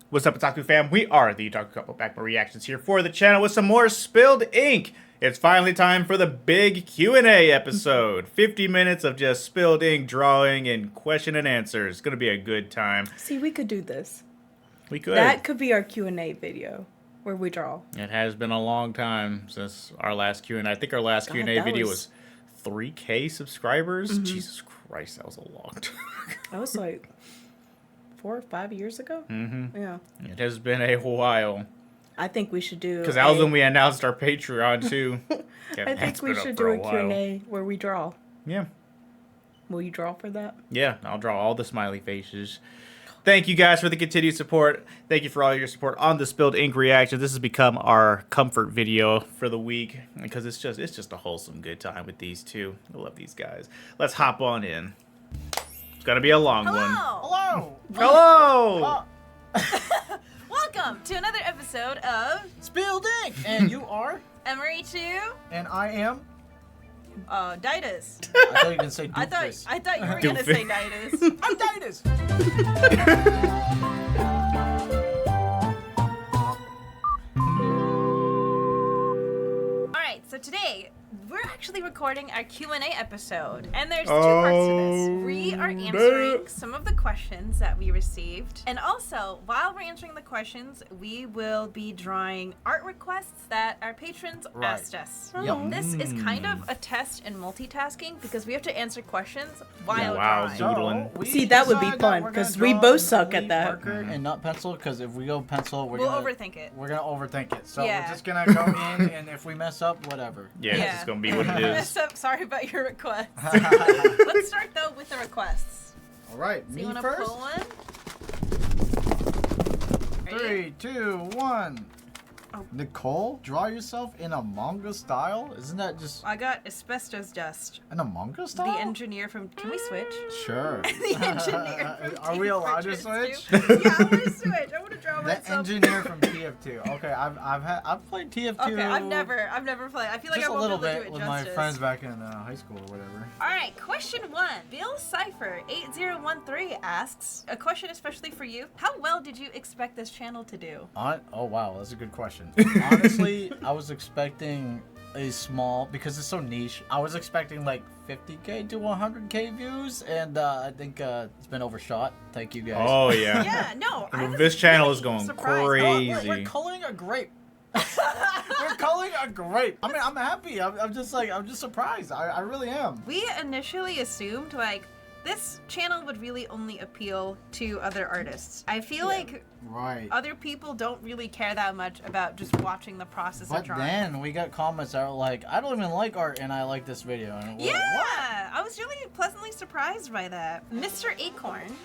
What's up, Otaku fam? We are the OtakuCouple back by reactions here for the channel with some more spilled ink. It's finally time for the big Q&A episode. 50 minutes of just spilled ink, drawing, and question and answers. It's gonna be a good time. See, we could do this. We could. That could be our Q&A video where we draw. It has been a long time since our last Q&A. I think our last Q&A video was 3K subscribers. Jesus Christ, that was a long time. That was like 4 or 5 years ago. Yeah. It has been a while. I think we should do. Because that was when we announced our Patreon too. I think we should do a Q&A where we draw. Yeah. Will you draw for that? Yeah, I'll draw all the smiley faces. Thank you guys for the continued support. Thank you for all your support on the Spilled Ink reaction. This has become our comfort video for the week because it's just a wholesome good time with these two. I love these guys. Let's hop on in. It's gonna be a long one. Hello! Hello! Welcome to another episode of Spilled Ink! And you are? emirichu, And I am? daidus. I thought you were going to say I doofus. thought you were gonna say daidus. I'm daidus! Alright, so today we're actually recording our Q&A episode. And there's two parts to this. We are answering some of the questions that we received. And also, while we're answering the questions, we will be drawing art requests that our patrons asked us. Yep. This is kind of a test in multitasking because we have to answer questions while Wow, drawing. doodling. we See, that would be decided fun, we're 'cause gonna we draw both in suck at lead that. marker and not pencil, because if we go pencil, we'll overthink it. We're going to overthink it. So Yeah. we're just going to go in, and if we mess up, whatever. Yeah, it's just gonna be what it is. So, sorry about your requests. Let's start though with the requests. All right, So me you want to first. pull one? Ready? 3, 2, 1. Oh. Nicole, draw yourself in a manga style? Isn't that just I got asbestos dust. in a manga style? The engineer from. Can we switch? Sure. The engineer from Are we allowed to TF2. switch? Yeah, I want to switch. I want to draw The myself. engineer from TF2. Okay, I've played TF2. Okay, I've never played. I feel like just I a won't little be able to bit do it with justice. my friends back in high school or whatever. All right, question 1. Bill Cipher 8013 asks a question especially for you. How well did you expect this channel to do? Oh wow, that's a good question. Honestly, I was expecting a small, because it's so niche, I was expecting like 50k to 100k views, and I think it's been overshot. Thank you guys. Oh yeah. Yeah, no. I was This channel really is going surprised. crazy. We're culling a grape. We're culling a grape. I mean, I'm happy. I'm just surprised. I really am. We initially assumed like this channel would really only appeal to other artists. I feel like Right. other people don't really care that much about just watching the process of But drawing. then we got comments that were like, I don't even like art and I like this video. And we're Yeah, like, I was really pleasantly surprised by that. Mr. Acorn,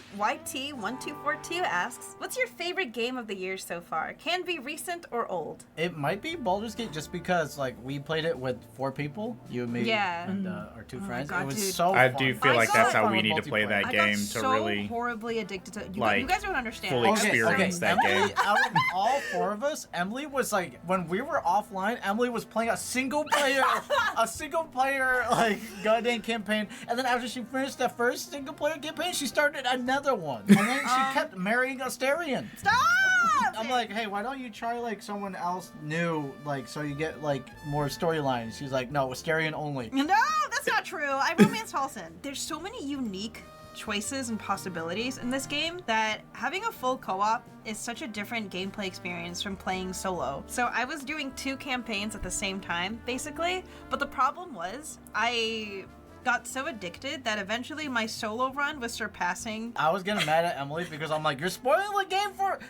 YT1242 asks, what's your favorite game of the year so far? Can be recent or old. It might be Baldur's Gate just because like we played it with 4 people, you and me Yeah. and our 2 Oh my friends. God, it was dude. so I fun. do feel I like got that's how fun we with need to play multiplayer. that I game got to so really horribly addicted to you. like, You guys don't understand. fully Okay, experience that game. Emily, out of all 4 of us, Emily was like, when we were offline, Emily was playing a single player like goddamn campaign, and then after she finished that first single player campaign, she started another one, and then she kept marrying Asterion. Stop! I'm like, hey, why don't you try like someone else new, like so you get like more storylines? She's like, no, Asterion only. No, that's not true. I romance Halson. There's so many unique choices and possibilities in this game that having a full co-op is such a different gameplay experience from playing solo. So I was doing 2 campaigns at the same time, basically, but the problem was I got so addicted that eventually my solo run was surpassing. I was getting mad at Emily because I'm like, you're spoiling the game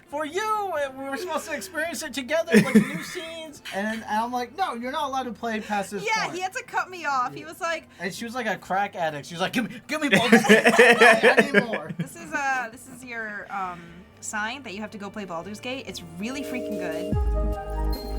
for you. And we were supposed to experience it together, like new scenes. And I'm like, no, you're not allowed to play past this Yeah, point. he had to cut me off. He was like, And she was like a crack addict. She was like, give me both. I need more. this is your sign that you have to go play Baldur's Gate. It's really freaking good.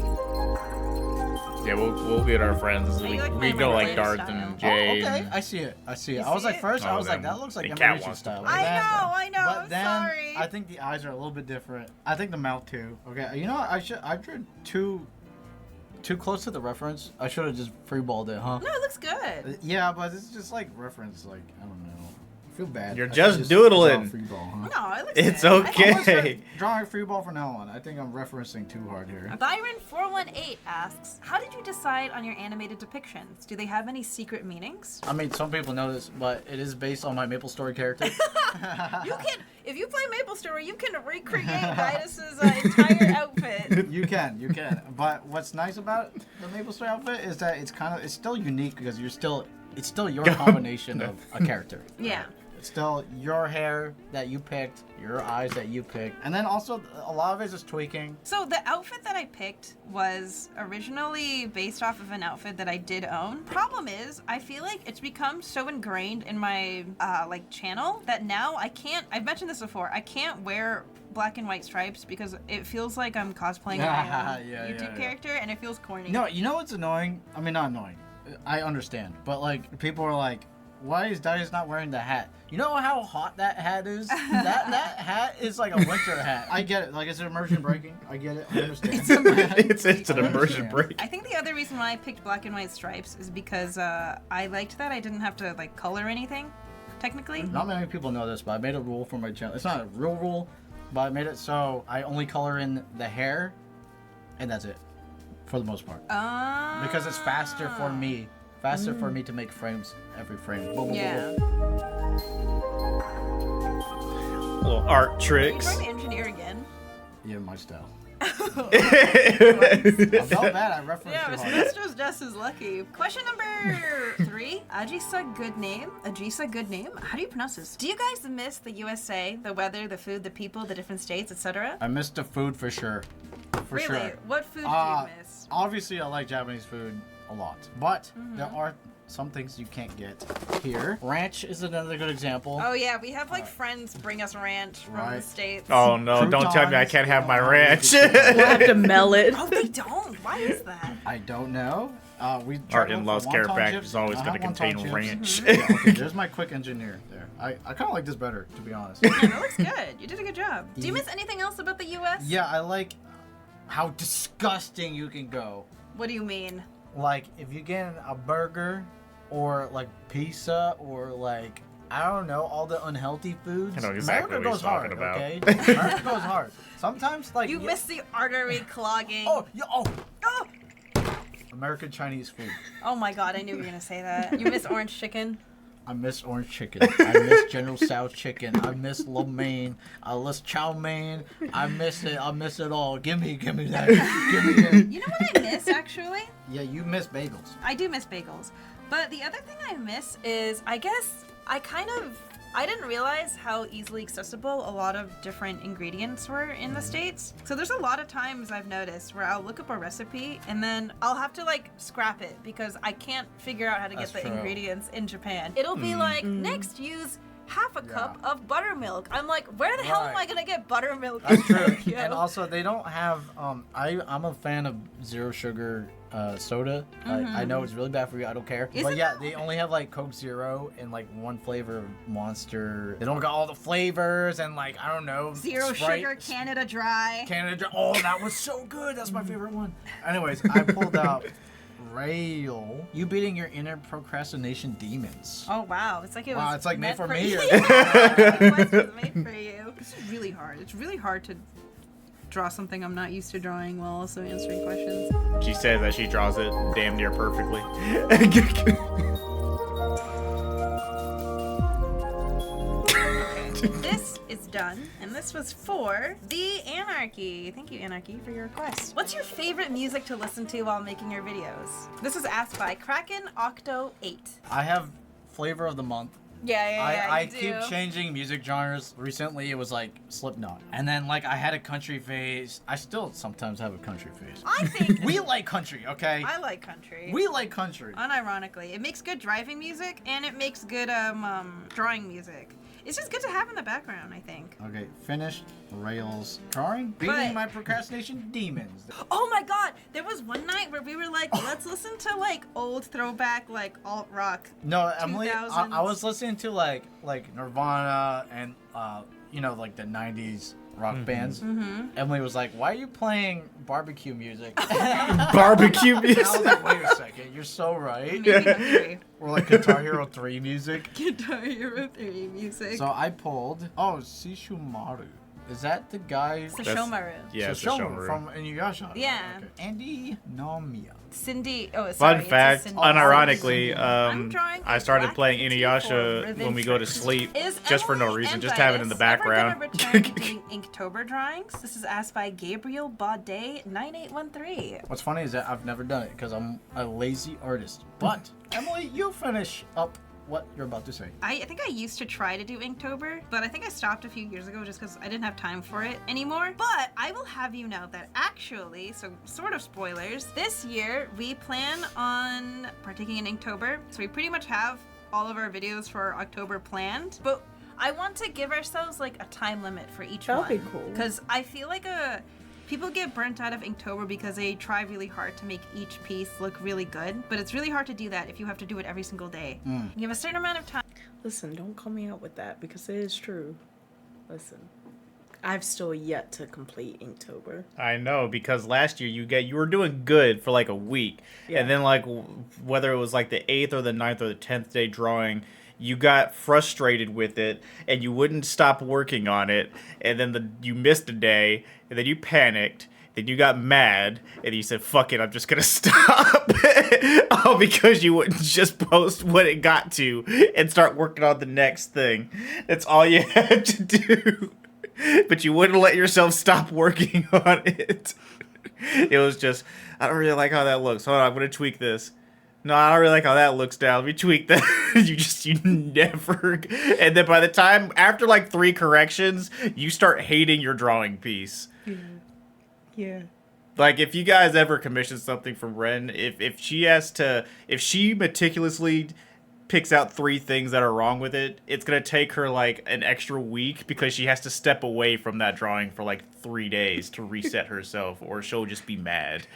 Yeah, we'll get our friends. I We, like we my go like regular Darth style. and Oh, Jade. okay, I see it. I see it. You I was see like, it? first, I Oh, was like, them- that looks like the cat Emirichu wants to style. play. But then- I know. But I'm then sorry. I think the eyes are a little bit different. I think the mouth too. Okay, you know what? I drew too close to the reference. I should have just freeballed it, huh? No, it looks good. Yeah, but it's just like reference. Like I don't know. I feel bad. You're I just should doodling. draw a free ball, huh? No, it looks It's good. I think okay. it's good. Drawing a free ball from now on. I think I'm referencing too hard here. Byron418 asks, how did you decide on your animated depictions? Do they have any secret meanings? I mean, some people know this, but it is based on my MapleStory character. You can, if you play MapleStory, you can recreate Daidus's entire outfit. You can. But what's nice about the MapleStory outfit is that it's still unique because it's still your combination of a character. Yeah. It's still your hair that you picked, your eyes that you picked, and then also a lot of it is just tweaking. So the outfit that I picked was originally based off of an outfit that I did own. Problem is, I feel like it's become so ingrained in my like channel that now I can't. I've mentioned this before. I can't wear black and white stripes because it feels like I'm cosplaying my own YouTube character, and it feels corny. No, you know what's annoying? I mean, not annoying. I understand, but like people are like, why is Daidus not wearing the hat? You know how hot that hat is? that hat is like a winter hat. I get it. Like, it's an immersion breaking. I get it. I understand. It's an immersion break. I think the other reason why I picked black and white stripes is because I liked that I didn't have to like color anything, technically. Not many people know this, but I made a rule for my channel. It's not a real rule, but I made it so I only color in the hair, and that's it, for the most part. Because it's faster for me. Faster for me to make frames every frame. Boom, boom, Yeah. Little art Are you tricks. trying to engineer again? Yeah, my style. I I felt bad. I referenced Yeah, too hard. Mastro's just as lucky. Question number 3. Ajisa, good name. Ajisa, good name. How do you pronounce this? Do you guys miss the USA, the weather, the food, the people, the different states, etc.? I missed the food for sure. For Really? sure. What food do you miss? Obviously, I like Japanese food a lot, but there are some things you can't get here. Ranch is another good example. Oh yeah, we have like friends bring us ranch from the Right. States. Oh no, don't tell me I Croutons. can't have my ranch. We'll have to melt it. Oh, they don't. Why is that? I don't know. We Our tried in-laws' wonton care chips. package is always I going to have contain wonton chips. ranch. Yeah, okay, there's my quick engineer there. I kind of like this better, to be honest. Yeah, that looks good. You did a good job. Do you miss anything else about the U.S.? Yeah, I like how disgusting you can go. What do you mean? Like, if you get a burger or like pizza or like, I don't know, all the unhealthy foods. I know exactly America what he's goes hard, talking about. okay? America goes hard. Sometimes, like, You miss the artery clogging. Oh, Oh! American Chinese food. Oh my god, I knew you were gonna say that. You miss orange chicken. I miss orange chicken. I miss General Tso's chicken. I miss lo mein. I miss chow mein. I miss it. I miss it all. Give me that. Give me that. You know what I miss actually? Yeah, you miss bagels. I do miss bagels. But the other thing I miss is, I guess, I didn't realize how easily accessible a lot of different ingredients were in the States. So there's a lot of times I've noticed where I'll look up a recipe and then I'll have to like scrap it because I can't figure out how to That's get the true. ingredients in Japan. It'll be like, next use half a cup of buttermilk. I'm like, where the hell am I Right. gonna get buttermilk? That's true. Tokyo? And also, they don't have. I'm a fan of zero sugar soda. I know it's really bad for you. I don't care. Isn't But yeah, that- they only have like Coke Zero and like one flavor of Monster. They don't got all the flavors and like I don't know. Zero Sprite, sugar, Canada Dry. Canada Dry. Oh, that was so good. That's my favorite one. Anyways, I pulled out Rail. You beating your inner procrastination demons. Oh wow, it's like it was. Wow, it's like made meant for me, you. or- It was made for you. This is really hard. It's really hard to draw something I'm not used to drawing while also answering questions. She says that she draws it damn near perfectly. This is done, and this was for the Anarchy. Thank you, Anarchy, for your request. What's your favorite music to listen to while making your videos? This was asked by Kraken Octo 8. I have flavor of the month. Yeah, I you do. keep changing music genres. Recently, it was like Slipknot, and then like I had a country phase. I still sometimes have a country phase. I think We like country, okay? I like country. We like country. Unironically, it makes good driving music and it makes good drawing music. It's just good to have in the background, I think. Okay, finished Rails drawing. Beating But- my procrastination demons. Oh my god, there was one night where we were like, let's listen to like old throwback like alt rock. No, Emily, I 2000s. was listening to like Nirvana and you know like the '90s rock bands. Emily was like, "Why are you playing barbecue music?" Barbecue I music. was like, "Wait a second, you're so right." Made me hungry. Or like Guitar Hero 3 music. Guitar Hero 3 music. So I pulled. Oh, Shishumaru. Is that the guy? Sashomaru. Yeah, it's a Sashomaru Shomaru. from Inuyasha. Yeah. Okay. Andy Nomiya. Cindy. Oh, sorry. Fun it's a fact, Cindy. unironically, I'm drawing I a started black playing beauty Inuyasha for when we go to Revenge sleep, Is just for no Emily reason, and just have it in the Daidus background. Ever gonna return to doing Inktober drawings? This is asked by Gabriel Baudet 9813. What's funny is that I've never done it because I'm a lazy artist. But Emily, you finish up what you're about to say. I think I used to try to do Inktober, but I think I stopped a few years ago just because I didn't have time for it anymore. But I will have you know that actually, so sort of spoilers, this year we plan on partaking in Inktober. So we pretty much have all of our videos for October planned, but I want to give ourselves like a time limit for each That'll one. be cool. Because I feel like people get burnt out of Inktober because they try really hard to make each piece look really good, but it's really hard to do that if you have to do it every single day. You have a certain amount of time. Listen, don't call me out with that because it is true. Listen, I've still yet to complete Inktober. I know, because last year you were doing good for like a week, Yeah. and then like whether it was like the 8th or the 9th or the 10th day drawing, you got frustrated with it and you wouldn't stop working on it, and then you missed a day, and then you panicked, then you got mad, and you said, "Fuck it, I'm just gonna stop." All because you wouldn't just post what it got to and start working on the next thing. That's all you had to do. But you wouldn't let yourself stop working on it. It was just, I don't really like how that looks. Hold on, I'm gonna tweak this. No, I don't really like how that looks now. Let me tweak that. you never. And then by the time, after like 3 corrections, you start hating your drawing piece. Yeah. Like, if you guys ever commission something from Ren, if she meticulously picks out 3 things that are wrong with it, it's gonna take her like an extra week because she has to step away from that drawing for like 3 days to reset herself, or she'll just be mad.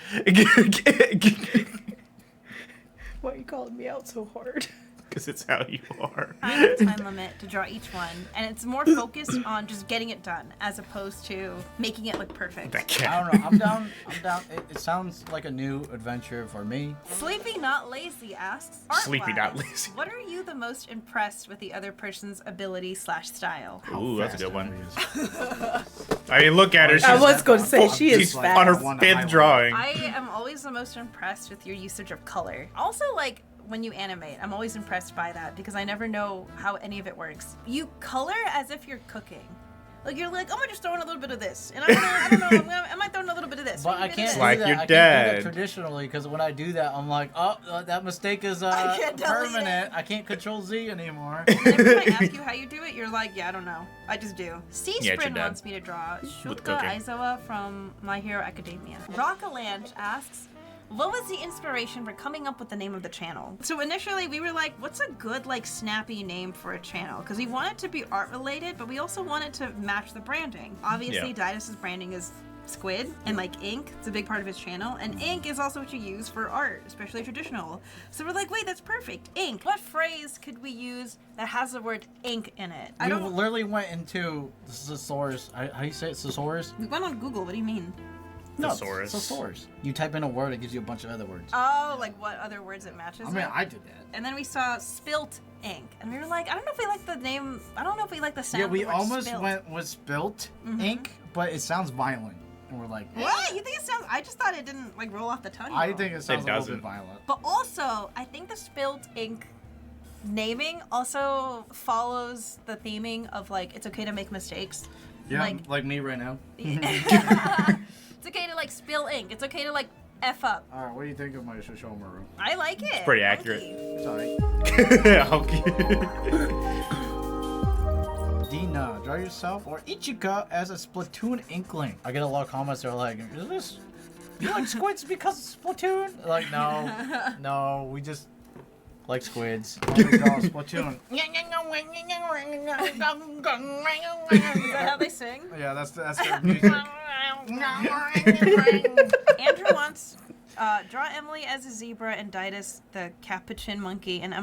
Why are you calling me out so hard? Because it's how you are. Time limit to draw each one, and it's more focused on just getting it done as opposed to making it look perfect. That I cat. don't know. I'm down. It sounds like a new adventure for me. Sleepy Not Lazy asks, Sleepy Not art-wise, Lazy. what are you the most impressed with the other person's ability/style? Ooh, that's a Fast good one. Emily is. I mean, look at her. I She's was going to say, she is she's fast. on her One to 5th highlight. drawing. I am always the most impressed with your usage of color. Also, like, when you animate, I'm always impressed by that because I never know how any of it works. You color as if you're cooking. Like, you're like, oh, I'm just throwing a little bit of this. And I don't know, I might throw in a little bit of this. But I maybe a bit can't of do this. like that. your I can't dad. do that traditionally because when I do that, I'm like, oh, that mistake is I can't delete permanent. it. I can't Control Z anymore. Every time I ask you how you do it, you're like, yeah, I don't know. I just do. Yeah, it's your Sprint dad. wants me to draw With Shuka cooking. Aizawa from My Hero Academia. Rockaland asks, what was the inspiration for coming up with the name of the channel? So initially we were like, what's a good like snappy name for a channel? Because we want it to be art related, but we also want it to match the branding. Obviously, Daidus' branding is squid and like ink. It's a big part of his channel, and ink is also what you use for art, especially traditional. So we're like, wait, that's perfect. Ink. What phrase could we use that has the word ink in it? I We don't. literally went into the thesaurus. How do you say it? Thesaurus? We went on Google. What do you mean? No, Thesaurus. thesaurus. You type in a word, it gives you a bunch of other words. Oh, like what other words it matches? I mean, with? I did that. And then we saw spilt ink, and we were like, I don't know if we like the name. I don't know if we like the sound. Yeah, of we the word almost spilt. went with spilt ink, but it sounds violent. And we're like, What? You think it sounds? I just thought it didn't like roll off the tongue. I well. think it sounds a little doesn't. bit violent. But also, I think the spilt ink naming also follows the theming of like it's okay to make mistakes. Yeah, Like, like me right now. it's okay to like spill ink. It's okay to like f up. All right, what do you think of my Shishomaru? I like it. pretty accurate. Funky. Sorry. Dina, draw yourself or Ichika as a Splatoon inkling. I get a lot of comments that are like, is this, you like squids because of Splatoon? Like, no, we just like squids. Only draw Splatoon. Is that how they sing? Yeah, that's their music. Andrew wants draw Emily as a zebra and Daidus the capuchin monkey, and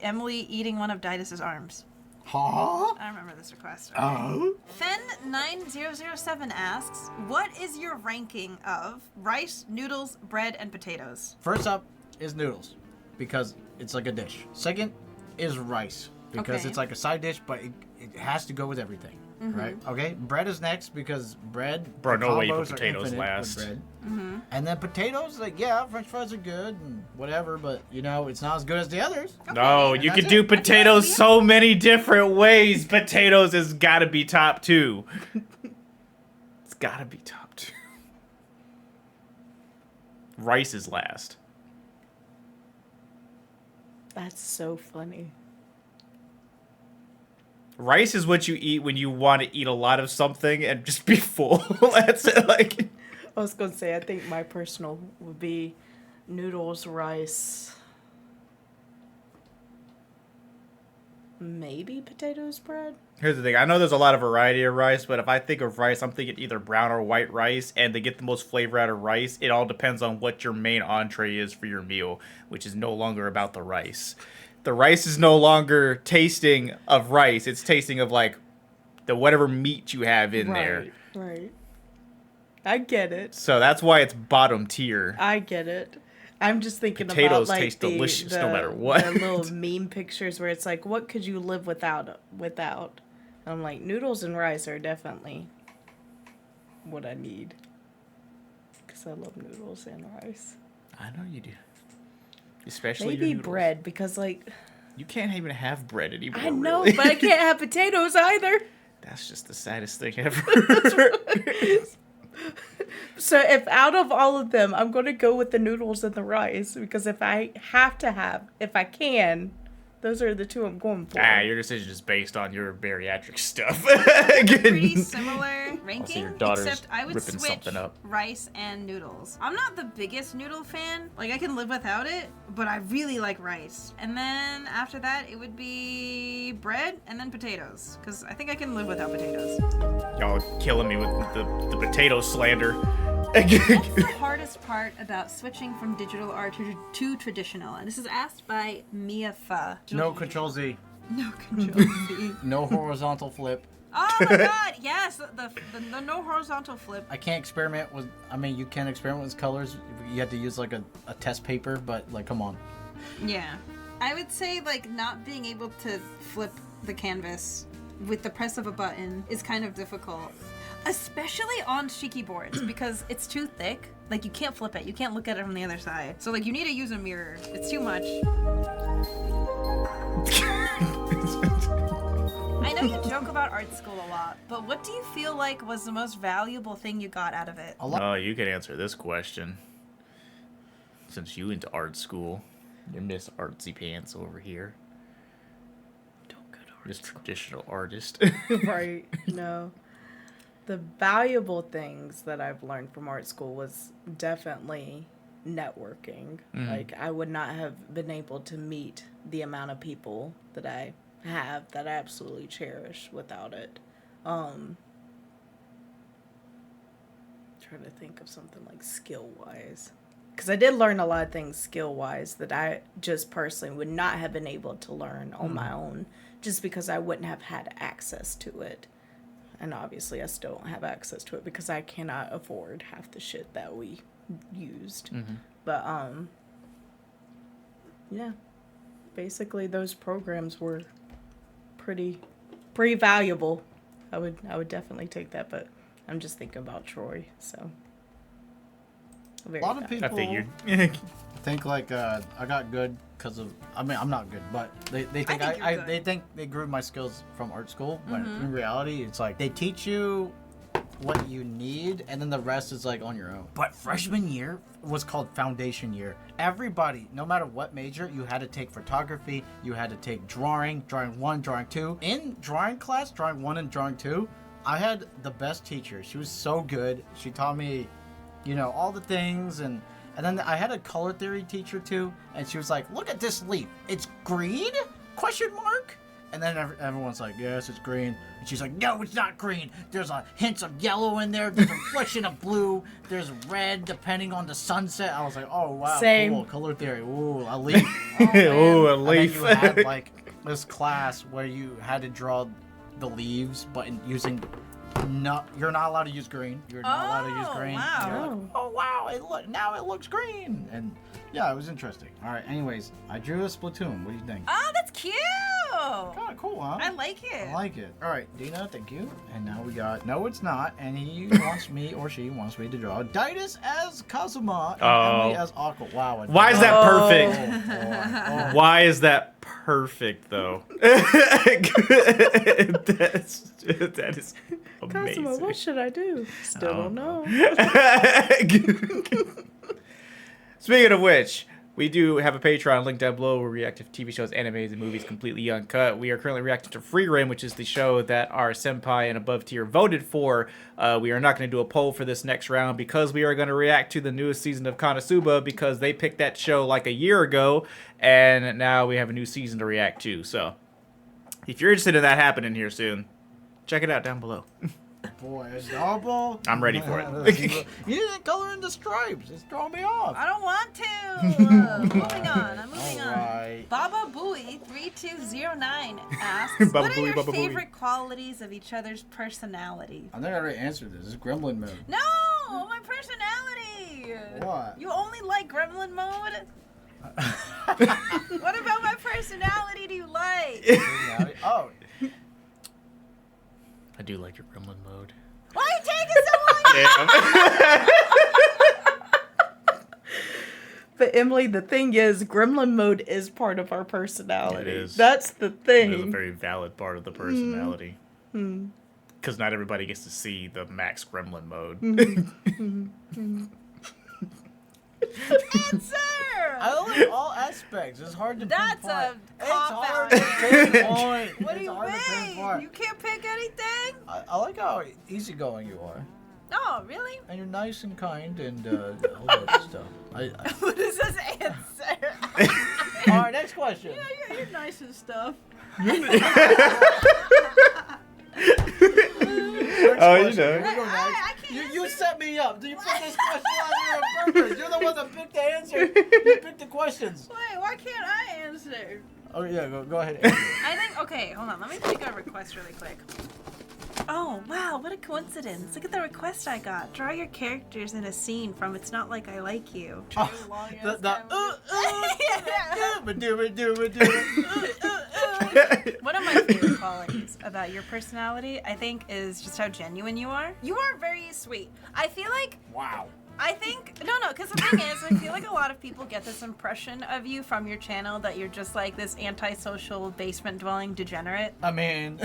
Emily eating one of Daidus's arms. Huh? I remember this request. Oh. Fen9007 asks, what is your ranking of rice, noodles, bread, and potatoes? First up is noodles, because it's like a dish. Second is rice, because Okay. it's like a side dish, but it has to go with everything, right? Okay, bread is next, because bread... Bro, no way you combos put are potatoes infinite with last. bread. And then potatoes, like, yeah, french fries are good and whatever, but, you know, it's not as good as the others. No, And you that's could it. do potatoes so many different ways. Potatoes has got to be top 2. It's got to be top 2. Rice is last. That's so funny. Rice is what you eat when you want to eat a lot of something and just be full. That's it. Like, I was gonna say, I think my personal would be noodles, rice, maybe potatoes, bread. here's the thing. I know there's a lot of variety of rice, but if I think of rice, I'm thinking either brown or white rice. And to get the most flavor out of rice, it all depends on what your main entree is for your meal, which is no longer about the rice. The rice is no longer tasting of rice. It's tasting of like the whatever meat you have in there. Right. I get it. So that's why it's bottom tier. I get it. I'm just thinking Potatoes about like taste delicious no matter the what. little meme pictures where it's like, what could you live without? I'm like, noodles and rice are definitely what I need. Because I love noodles and rice. I know you do. Especially Maybe your noodles. bread, because like, You can't even have bread anymore. I know, really. but I can't have potatoes either. That's just the saddest thing ever. So if out of all of them, I'm going to go with the noodles and the rice, because if I can, those are the two I'm going for. Your decision is based on your bariatric stuff. Pretty similar ranking, your daughter's except I would ripping switch something up. rice and noodles. I'm not the biggest noodle fan. Like, I can live without it, but I really like rice. And then after that, it would be bread and then potatoes, because I think I can live without potatoes. Y'all are killing me with the potato slander. What's the hardest part about switching from digital art to traditional? And this is asked by Mia Fa. No control Z. No control Z. No horizontal flip. Oh my god, yes! The no horizontal flip. I can't experiment with... I mean, you can experiment with colors. You have to use, like, a test paper, but, like, come on. Yeah. I would say, like, not being able to flip the canvas with the press of a button is kind of difficult. Especially on Shiki boards, because it's too thick. Like, you can't flip it. You can't look at it from the other side. So, like, you need to use a mirror. It's too much. I know you joke about art school a lot, but what do you feel like was the most valuable thing you got out of it? A lot. Oh, you can answer this question. Since you went to art school, you Miss Artsy Pants over here. Don't go to This traditional artist. Right. No. The valuable things that I've learned from art school was definitely networking. Like, I would not have been able to meet the amount of people that I have that I absolutely cherish without it. Trying to think of something like skill-wise. Because I did learn a lot of things skill-wise that I just personally would not have been able to learn on my own, just because I wouldn't have had access to it. And obviously I still don't have access to it because I cannot afford half the shit that we used. But yeah. Basically those programs were pretty valuable. I would definitely take that, but I'm just thinking about Troy, so A lot of people I figured. think, like, I got good because of... I mean, I'm not good, but they think think you're good. they think they grew my skills from art school, when in reality, it's like, they teach you what you need, and then the rest is, like, on your own. But freshman year was called foundation year. Everybody, no matter what major, you had to take photography, you had to take drawing 1, drawing 2. In drawing class, drawing 1 and drawing 2, I had the best teacher. She was so good. She taught me, you know, all the things, and then I had a color theory teacher too, and she was like, look at this leaf. It's green? Question mark? And then everyone's like, yes, it's green. And she's like, no, it's not green. There's a hint of yellow in there. There's a reflection of blue. There's red depending on the sunset. I was like, oh, wow, Same. cool. Color theory. Ooh, a leaf. Ooh, a And then leaf. you had, like, this class where you had to draw the leaves, but using you're not allowed to use green. You're not allowed to use green. Wow. You're like, oh wow, now it looks green. And yeah, it was interesting. All right, anyways, I drew a Splatoon. What do you think? Oh, that's cute. Kind of cool, huh? I like it. I like it. All right, Dina, thank you. And now we got no, it's not. And he wants me or she wants me to draw Daidus as Kazuma and Emily as Aqua. Wow. Why is that perfect? Oh. Why is that perfect though? that is amazing. Cosmo, what should I do? Still don't know. Speaking of which, we do have a Patreon link down below where we react to TV shows, animes, and movies completely uncut. We are currently reacting to Free Reign, which is the show that our senpai and above tier voted for. We are not going to do a poll for this next round because we are going to react to the newest season of Konosuba because they picked that show like a year ago, and now we have a new season to react to. So, if you're interested in that happening here soon, check it out down below. Boy, a double. I'm ready for it. You didn't color in the stripes. It's throwing me off. I don't want to. Moving on. I'm moving Alright. on. Baba Booey 3209 asks, Baba "What are Booey, your Baba Booey. favorite qualities of each other's personality?" I think I already answered this. This is Gremlin mode. No, my personality. What? You only like Gremlin mode. What about my personality do you like? Oh, I do like your gremlin mode. Why are you taking so long? But Emily, the thing is, Gremlin mode is part of our personality. It is. That's the It thing. is a very valid part of the personality. Because not everybody gets to see the max gremlin mode. Answer. I like all aspects. It's hard to That's pinpoint. a It's cop hard out. to pinpoint. What do It's you hard to mean? pinpoint. You can't pick anything? I like how easygoing you are. Oh, really? And you're nice and kind and all that stuff. What is this answer? All right, next question. Yeah, you're nice and stuff. Oh, you know. Here we go, I next. can't You set me up. You put this question on here on purpose. You're the one that picked the answer. You picked the questions. Wait, why can't I answer? Oh yeah, go ahead. Andrew. I think, okay, hold on. Let me take a request really quick. Oh, wow, what a coincidence. Look at the request I got. Draw your characters in a scene from It's Not Like I Like You. One of my favorite qualities about your personality, I think, is just how genuine you are. You are very sweet. I feel like Wow. no, because the thing is, I feel like a lot of people get this impression of you from your channel that you're just like this antisocial basement-dwelling degenerate. I mean,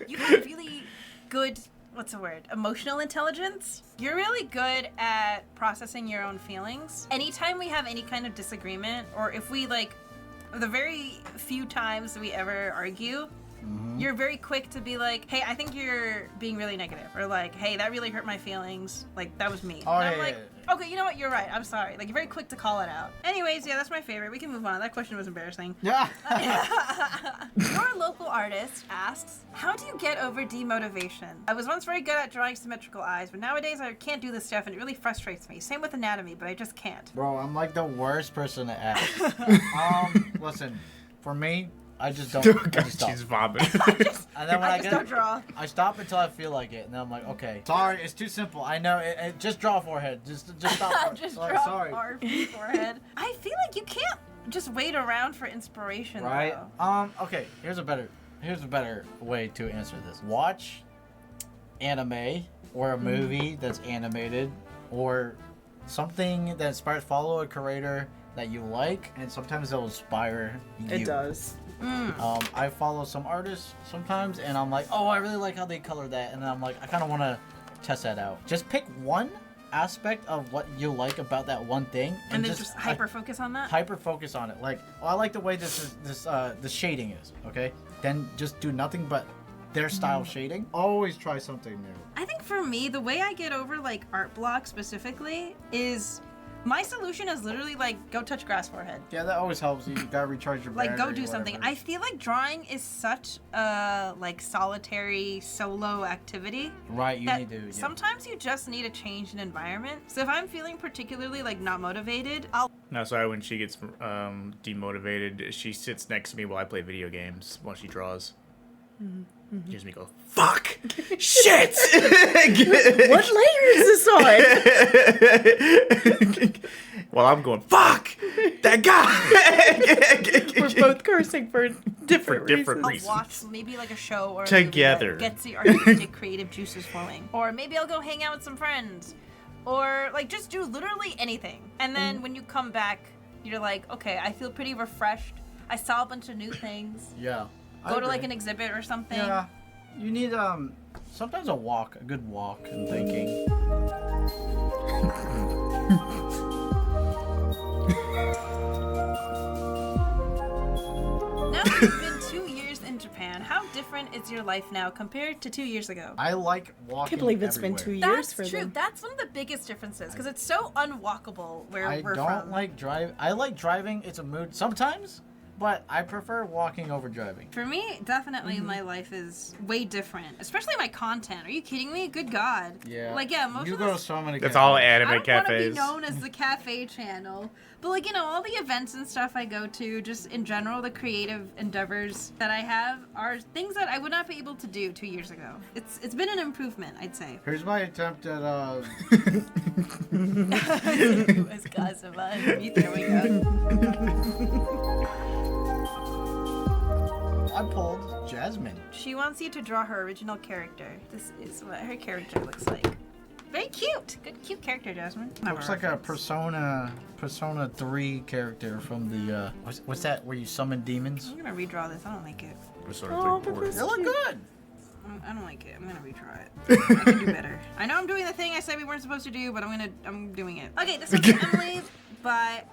You have really good, what's the word, emotional intelligence. You're really good at processing your own feelings. Anytime we have any kind of disagreement, or if we like, the very few times we ever argue, you're very quick to be like, hey, I think you're being really negative. Or like, hey, that really hurt my feelings. Like, that was me. Oh, And I'm yeah, like, yeah, okay, you know what? You're right. I'm sorry. Like, you're very quick to call it out. Anyways, yeah, that's my favorite. We can move on. That question was embarrassing. yeah. Your local artist asks, how do you get over demotivation? I was once very good at drawing symmetrical eyes, but nowadays I can't do this stuff and it really frustrates me. Same with anatomy, but I just can't. Bro, I'm like the worst person to ask. Listen, for me, I just don't. I just stop. She's vomiting. And then when I just don't draw. I stop until I feel like it, and then I'm like, okay, sorry, it's too simple. I know. Just draw forehead. Just stop. Just Sorry, draw sorry. hard forehead. I feel like you can't just wait around for inspiration, Right? though. Okay. Here's a better way to answer this. Watch anime or a movie that's animated or something that inspires. Follow a creator that you like, and sometimes it'll inspire you. It does. I follow some artists sometimes, and I'm like, oh, I really like how they color that, and then I'm like, I kind of want to test that out. Just pick one aspect of what you like about that one thing, And then just hyper focus on that? hyper focus on it. Like, oh, I like the way the shading is. Okay, then just do nothing but their style shading. Always try something new. I think for me, the way I get over like art block specifically is My solution is literally like go touch grass forehead. Yeah, that always helps. You gotta recharge your battery. Like go do whatever. something. I feel like drawing is such a like solitary solo activity. Right, you that need to. Yeah. sometimes you just need a change in environment. So if I'm feeling particularly like not motivated, I'll No, sorry, when she gets demotivated, she sits next to me while I play video games while she draws. Hears me go, fuck! Shit! What layer is this on? While I'm going, fuck! That guy! We're both cursing for different different reasons. reasons. I'll watch maybe like a show or a Together. movie that gets the artistic creative juices flowing. Or maybe I'll go hang out with some friends. Or like just do literally anything. And then when you come back, you're like, okay, I feel pretty refreshed. I saw a bunch of new things. Yeah. I Go to like agree. an exhibit or something. Yeah. You need sometimes a good walk and thinking. Now that you've been 2 years in Japan, how different is your life now compared to 2 years ago? I like I walking. can't believe it's been everywhere. 2 years That's for true. them. That's one of the biggest differences because it's so unwalkable where I we're don't from. like drive. I like driving. It's a mood sometimes, but I prefer walking over driving. For me, definitely my life is way different, especially my content. Are you kidding me? Good God. Yeah. Like, yeah, most You of go to this, so many. That's cafes. all I anime don't want to be cafes. known as the cafe channel. But, like, you know, all the events and stuff I go to, just in general, the creative endeavors that I have are things that I would not be able to do 2 years ago. It's been an improvement, I'd say. Here's my attempt at It was Kazuma. Me throwing up. I pulled Jasmine. She wants you to draw her original character. This is what her character looks like. Very cute. Good, cute character, Jasmine. Looks like a Persona 3 character from the what's that where you summon demons? I'm gonna redraw this. I don't like it. Oh, but this- They look good. I don't like it. I'm gonna redraw it. I can do better. I know I'm doing the thing I said we weren't supposed to do, but I'm doing it. Okay, this one's Emily by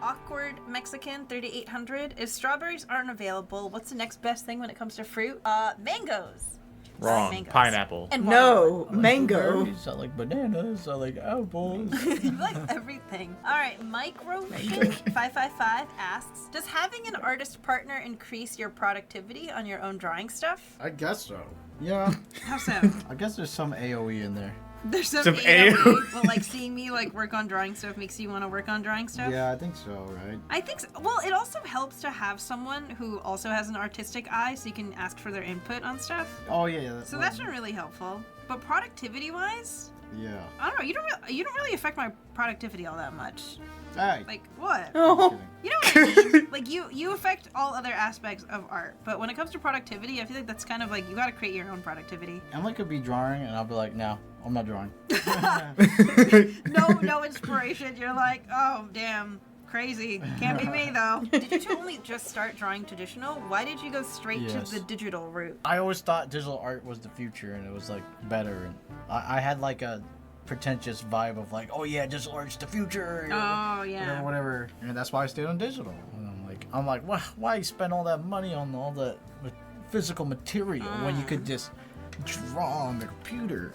Awkward Mexican 3800. If strawberries aren't available, what's the next best thing when it comes to fruit? Mangoes. Wrong. Mangoes. Pineapple. And No, watermelon. mango. Berries, I like bananas. I like apples. You like everything. All right, Microfin555 asks, does having an artist partner increase your productivity on your own drawing stuff? I guess so. Yeah. How so? I guess there's some AOE in there. There's some Some AOE. Well, like seeing me like work on drawing stuff makes you want to work on drawing stuff. Yeah, I think so, right? I think so. Well, it also helps to have someone who also has an artistic eye, so you can ask for their input on stuff. Oh yeah. So that's been really helpful. But productivity-wise, Yeah. I don't know. You don't really affect my productivity all that much. Hey. Like what? Oh, You know what I mean? Like you affect all other aspects of art, but when it comes to productivity, I feel like that's kind of like you got to create your own productivity. Emily could be drawing, and I'll be like, no, I'm not drawing. No inspiration. You're like, oh damn, crazy. Can't be me though. Did you two only just start drawing traditional? Why did you go straight Yes. to the digital route? I always thought digital art was the future, and it was like better. And I had like a pretentious vibe of like, oh yeah, digital art's the future. You know, Oh you know, yeah. whatever. And that's why I stayed on digital. And I'm like, why spend all that money on all the physical material when you could just draw on the computer?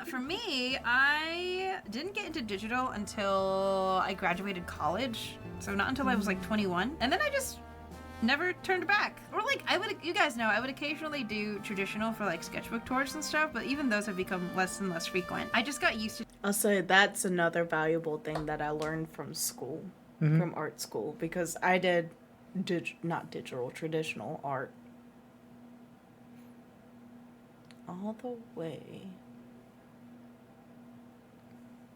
For me, I didn't get into digital until I graduated college. So not until I was like 21. And then I just never turned back. Or like you guys know, I would occasionally do traditional for like sketchbook tours and stuff, but even those have become less and less frequent. I just got used to I'll say that's another valuable thing that I learned from school, from art school, because I did traditional art all the way.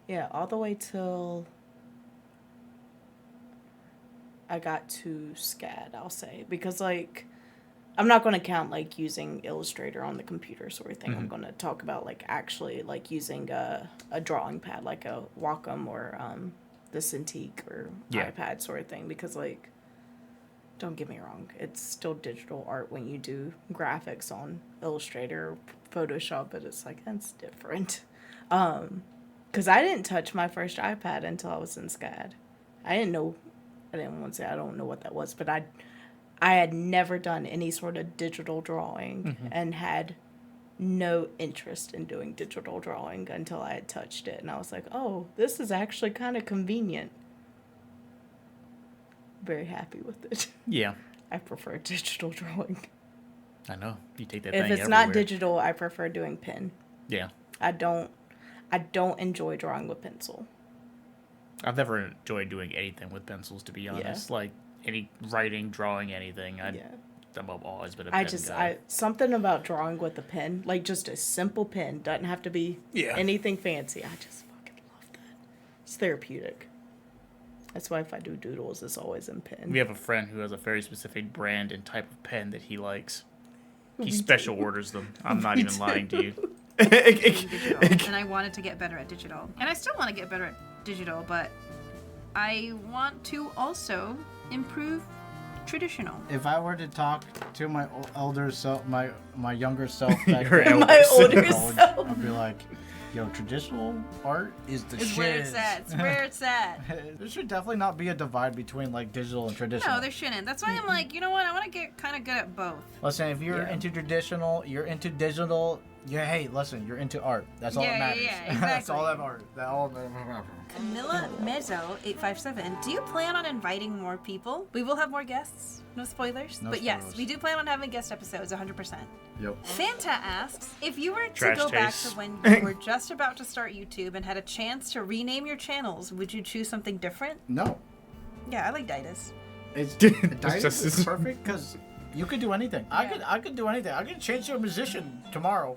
Yeah, all the way till I got to SCAD, I'll say. Because, like, I'm not going to count, like, using Illustrator on the computer sort of thing. I'm going to talk about, like, actually, like, using a drawing pad, like a Wacom or the Cintiq or iPad sort of thing. Because, like, don't get me wrong, it's still digital art when you do graphics on Illustrator or Photoshop, but it's, like, that's different. Because I didn't touch my first iPad until I was in SCAD. I didn't want to say I don't know what that was, but I had never done any sort of digital drawing and had no interest in doing digital drawing until I had touched it. And I was like, oh, this is actually kind of convenient. very happy with it. Yeah, I prefer digital drawing. I know. You take that If thing it's not everywhere. digital, I prefer doing pen. Yeah. I don't enjoy drawing with pencil. I've never enjoyed doing anything with pencils, to be honest. Like, any writing, drawing, anything. I've always been a pen guy. Something about drawing with a pen, like just a simple pen, doesn't have to be anything fancy. I just fucking love that. It's therapeutic. That's why if I do doodles, it's always in pen. We have a friend who has a very specific brand and type of pen that he likes. He special orders them. I'm not even lying to you. Digital, and I wanted to get better at digital. And I still want to get better at digital, but I want to also improve traditional. If I were to talk to my elder self, my younger self, back Your then, My older college, self. I'd be like, yo, traditional art is the It's shit. where it's at. It's where it's at. There should definitely not be a divide between like digital and traditional. No, there shouldn't. That's why I'm like, you know what? I want to get kind of good at both. Listen, if you're into traditional, you're into digital. Hey, listen, you're into art. That's all that matters. Yeah, That's all that exactly. matters. Camilla Mezzo 857. Do you plan on inviting more people? We will have more guests. No spoilers. No but yes, spoilers. we do plan on having guest episodes 100%. Yep. Fanta asks, if you were to Trash go back taste. to when you were just about to start YouTube and had a chance to rename your channels, would you choose something different? No, Yeah, I like Daidus. it's It's just just- perfect because you could do anything. I could do anything. I could change to a musician tomorrow.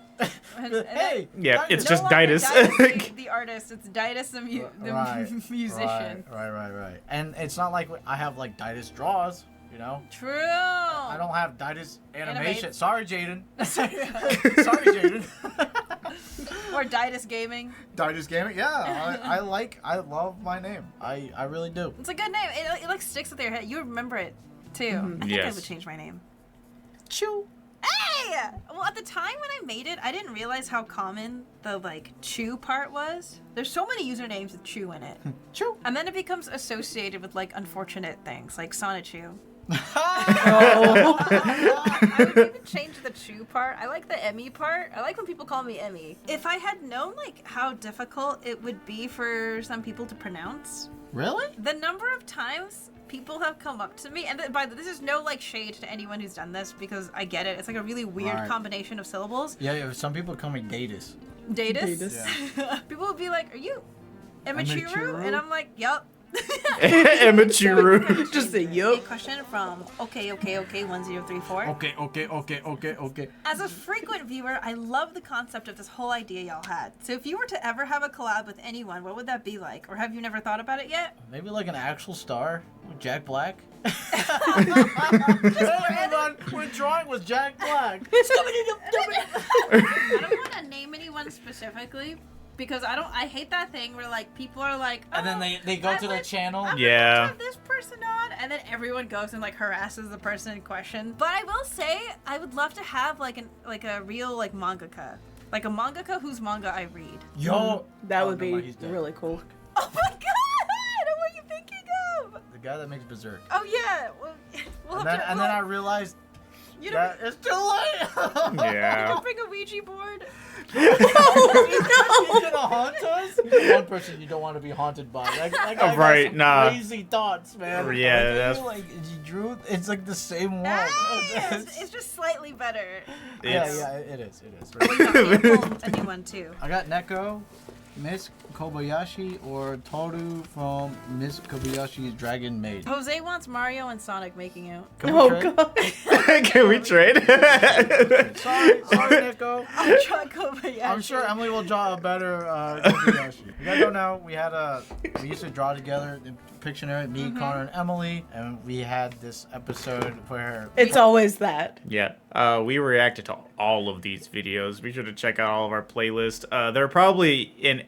Hey. Yeah, it's Daidus. just longer Daidus. the artist. It's Daidus the Right, musician. Right. And it's not like I have like Daidus draws, you know. True. I don't have Daidus animation. Animate. Sorry, Jaden. Sorry, Jaden. Or Daidus Gaming. Daidus Gaming. Yeah, I love my name. I really do. It's a good name. It like sticks with your head. You remember it too. I think I Yes. would change my name. Chew. Hey! Well, at the time when I made it, I didn't realize how common the like Chew part was. There's so many usernames with Chew in it. Chew. And then it becomes associated with like unfortunate things like Sonichu. Oh. I would even change the Chew part. I like the Emmy part. I like when people call me Emmy. If I had known like how difficult it would be for some people to pronounce, Really? the number of times people have come up to me, and this is no like shade to anyone who's done this because I get it. It's like a really weird Right. combination of syllables. Yeah. Some people call me Daidus. Daidus. Daidus. People will be like, "Are you Emirichu?" Emirichu? And I'm like, "Yup." Immature. Just a A yup. question from okay 1034. Okay. As a frequent viewer, I love the concept of this whole idea y'all had. So if you were to ever have a collab with anyone, what would that be like? Or have you never thought about it yet? Maybe like an actual star with Jack Black. When drawing was Jack Black. I don't want to name anyone specifically because I hate that thing where like people are like, And then "Oh, they go I to their would- channel. I would Yeah. love to have this person on, and then everyone goes and like harasses the person in question. But I will say, I would love to have like a real like mangaka, like a mangaka whose manga I read. Yo, That Oh, would never mind, be he's dead. really cool. Oh my god! What are you thinking of? The guy that makes Berserk. Oh yeah, we'll And have then, to. and then I realized you that it's too late. You Yeah. can bring a Ouija board. He's gonna haunt us. One person you don't want to be haunted by. Like I Right, got some nah. crazy thoughts, man. Yeah, like, that's- like you drew. It's like the same one. It's just slightly better. It's- Yeah, it is. Well, you have to pull a new one too. I got Neko, Miss Kobayashi, or Toru from Miss Kobayashi's Dragon Maid. Jose wants Mario and Sonic making out. Can we Oh trade? god. Can we trade? Sorry, Neko. I'll try Kobayashi. I'm sure Emily will draw a better Kobayashi. You guys don't know, we used to draw together in Pictionary, me, Connor, and Emily, and we had this episode where It's always that. Yeah, we reacted to all of these videos. Be sure to check out all of our playlists. They're probably in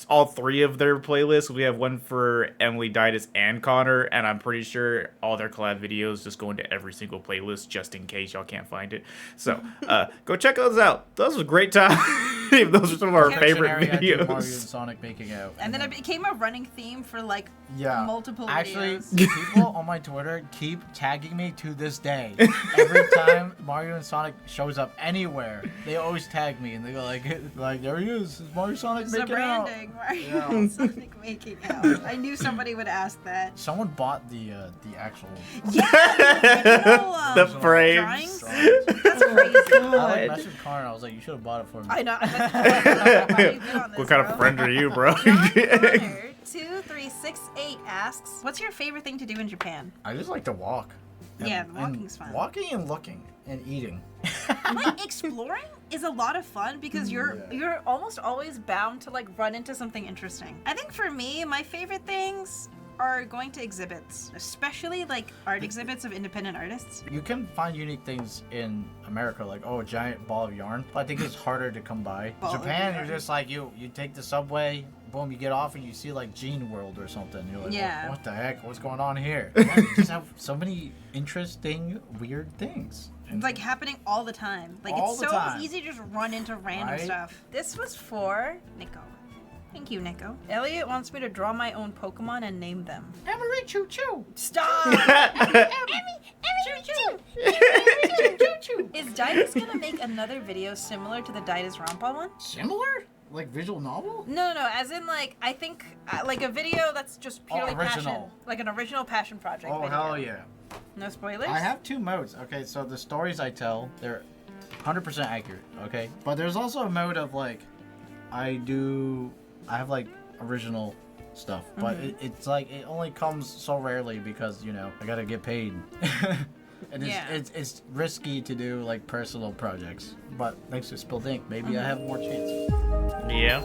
all three of their playlists. We have one for Emily, Daidus, and Connor, and I'm pretty sure all their collab videos just go into every single playlist just in case y'all can't find it. So go check those out. Those was a great time. Those are some of our Dictionary, favorite I do Mario and videos. Sonic making out. And then it became a running theme for like Yeah. multiple Actually, videos. people on my Twitter keep tagging me to this day. Every time Mario and Sonic shows up anywhere, they always tag me and they go like there he is. It's Mario Sonic It's the making out. branding, Mario Yeah. and Sonic making out. I knew somebody would ask that. Someone bought the actual. Yeah, the The frames. drawings. That's crazy. I like messaged Connor. I was like, you should have bought it for me. I know. Why you been on this, What kind of bro? friend are you, bro? John Connor 2368 asks, "What's your favorite thing to do in Japan?" I just like to walk. Yeah, And- walking's fun. Walking and looking and eating. Like exploring is a lot of fun because you're almost always bound to like run into something interesting. I think for me, my favorite things are going to exhibits, especially like art exhibits of independent artists. You can find unique things in America, like a giant ball of yarn. But I think it's harder to come by. Ball of Japan, yarn. you're just like you take the subway, boom, you get off and you see like Gene World or something. You're like, Yeah. what the heck? What's going on here? Yeah, you just have so many interesting, weird things. It's like happening all the time. Like All it's the so time. easy to just run into random Right? stuff. This was for Nico. Thank you, Nico. Elliot wants me to draw my own Pokemon and name them. Emirichu Choo. Stop! Is Daidus gonna make another video similar to the Daidus Rampa one? Similar? Like visual novel? No, as in like I think like a video that's just purely passion, original. like an original passion project. Oh, video. hell yeah. No spoilers. I have two modes. Okay, so the stories I tell, they're 100% accurate, okay? But there's also a mode of like, I have like original stuff, but it's like, it only comes so rarely because, you know, I gotta get paid. And Yeah. it's risky to do like personal projects. But thanks to Spilled Ink, maybe I have more chance. Yeah.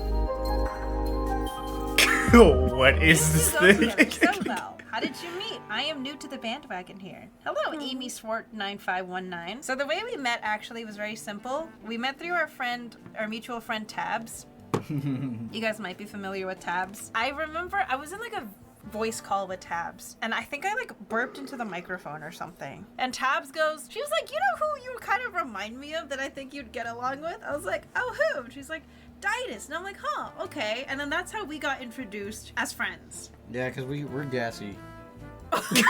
What is this thing? So well. How did you meet? I am new to the bandwagon here. Hello, Amy Swart9519. So the way we met actually was very simple. We met through our mutual friend Tabs. You guys might be familiar with Tabs. I remember I was in like a voice call with Tabs, and I think I like burped into the microphone or something. And Tabs goes, she was like, you know who you kind of remind me of that I think you'd get along with? I was like, oh, who? And she's like, Daidus. And I'm like, huh, okay. And then that's how we got introduced as friends. Yeah, because we're gassy. Like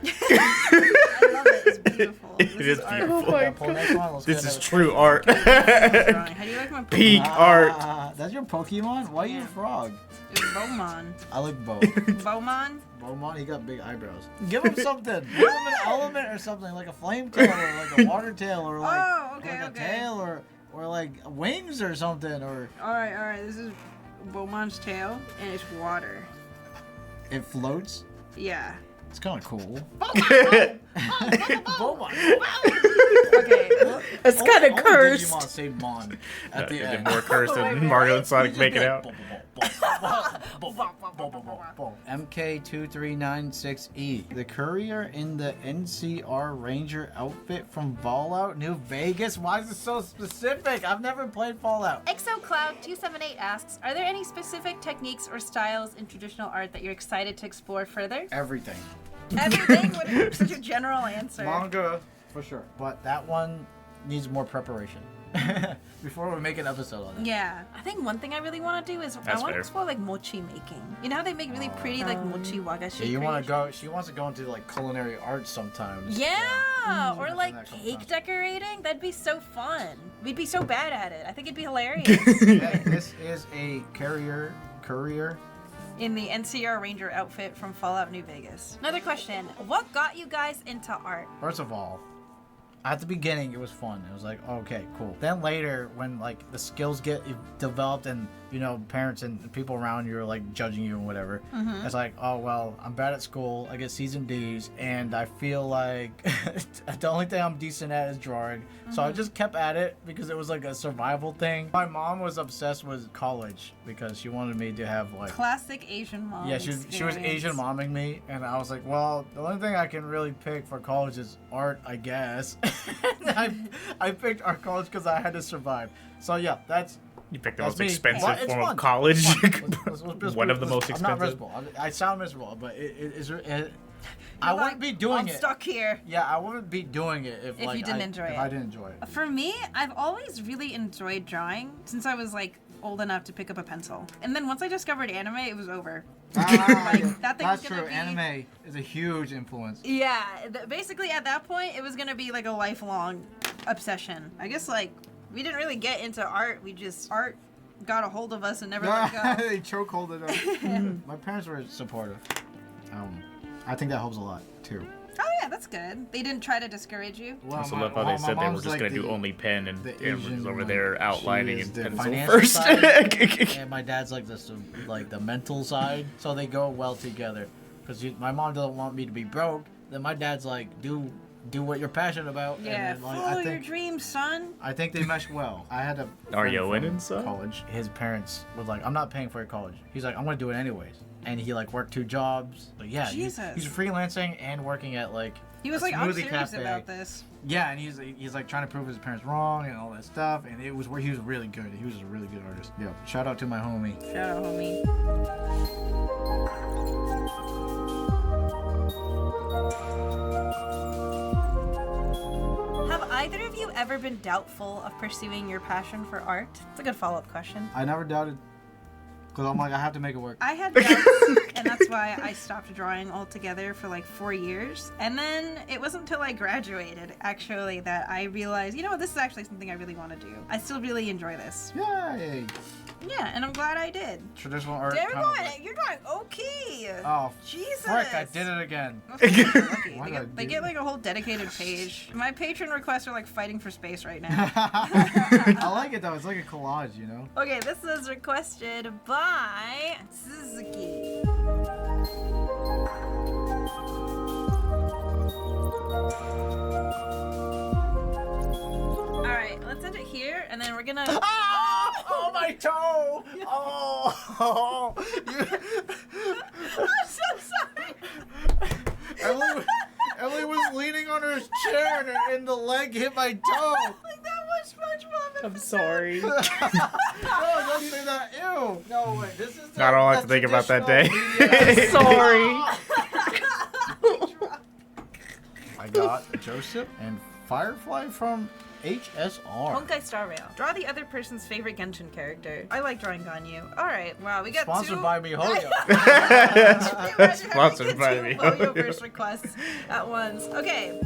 I love it. It's beautiful. It is art. beautiful. Yeah, pull next one, let's This get is another- true art. Drawing. How do you like my Peak Pokemon? art. That's your Pokemon? Why are you Yeah. a frog? It's Beaumon. I like Bo. Beaumon? Beaumont, he got big eyebrows. Give him something. Give him an element or something, like a flame tail or like a water tail or like, Oh, okay, like a okay. tail or like wings or something or Alright. This is Beaumon's tail, and it's water. it floats. Yeah. It's kind of cool. That's Beaumont. Okay. Well, It's kind of Only cursed. Digimon say Mon at the end. more cursed than Mario and Sonic making out. MK2396E, the courier in the NCR Ranger outfit from Fallout New Vegas. Why is it so specific? I've never played Fallout. ExoCloud278 asks, are there any specific techniques or styles in traditional art that you're excited to explore further? Everything. Everything would be such a general answer. Manga, for sure. But that one needs more preparation before we make an episode on it. Yeah. I think one thing I really want to do is I That's want to fair. explore like mochi making. You know how they make really pretty like mochi wagashi Yeah, you want to creations? go? She wants to go into like culinary arts sometimes. Yeah, or like that comes cake down. decorating. That'd be so fun. We'd be so bad at it. I think it'd be hilarious. Yeah, this is a courier. In the NCR Ranger outfit from Fallout New Vegas. Another question. What got you guys into art? First of all, at the beginning it was fun. It was like, okay, cool. Then later, when like the skills get developed and you know parents and people around you are like judging you and whatever, it's like, oh well, I'm bad at school. I get C's and D's, and I feel like the only thing I'm decent at is drawing. So I just kept at it because it was like a survival thing. My mom was obsessed with college because she wanted me to have like. Classic Asian mom. Yeah, she was Asian momming me, and I was like, well, the only thing I can really pick for college is art, I guess. I picked art college because I had to survive. So yeah, that's You picked the That's most me. expensive Well, it's form fun. of college. Let's One of the most I'm not expensive. miserable. I sound miserable, but it is. I wouldn't be doing I'm it. stuck here. Yeah, I wouldn't be doing it if If like you didn't enjoy if it. I didn't enjoy it. For me, I've always really enjoyed drawing since I was like old enough to pick up a pencil. And then once I discovered anime, it was over. Like, that thing that's was gonna true. be- Anime is a huge influence. Yeah, basically at that point, it was gonna be like a lifelong obsession. I guess like we didn't really get into art. Art got a hold of us and never let go. They chokeholded us. My parents were supportive. I think that helps a lot too. Oh yeah, that's good. They didn't try to discourage you. Well, I also love how they said they were mom's just like gonna do the- only pen and the Amber was Asian, over like, there she outlining is in the pencil financial first. side, and my dad's like this, like the mental side. So they go well together. Because my mom doesn't want me to be broke. Then my dad's like, do what you're passionate about. Yeah, and then, like, follow I your think, dreams, son. I think they mesh well. I had a Are friend you from winning, son? college. His parents was like, I'm not paying for your college. He's like, I'm gonna do it anyways. And he like worked 2 jobs. But yeah, Jesus. he's freelancing and working at like He was a like, I'm smoothie serious cafe. about this. Yeah, and he's like trying to prove his parents wrong and all that stuff. And it was where he was really good. He was a really good artist. Yeah. Shout out to my homie. Shout out, homie. Have either of you ever been doubtful of pursuing your passion for art? It's a good follow-up question. I never doubted. Cause I'm like, I have to make it work. I had doubts, and that's why I stopped drawing altogether for like 4 years. And then it wasn't until I graduated, actually, that I realized, you know what, this is actually something I really want to do. I still really enjoy this. Yay! Yeah, and I'm glad I did. Traditional art. There we kind go. of like- You're drawing okay. Oh, Jesus. frick! I did it again. Lucky. Why They did I get, they do get that? like a whole dedicated page. My patron requests are like fighting for space right now. I like it though. It's like a collage, you know. Okay, this is requested by Suzuki. Alright, let's end it here, and then we're gonna... Oh, my toe! Oh, I'm so sorry! Emily was leaning on her chair and the leg hit my toe. Like that one SpongeBob I'm sorry. No, don't say that. Ew. No way. This is. I don't like to think about that day. Sorry. I got Joseph and Firefly from HSR. Honkai Star Rail. Draw the other person's favorite Genshin character. I like drawing Ganyu. Alright, wow, we got Sponsored two... by MiHoYo. Sponsored by two me. Hoyoverse requests at once. Okay.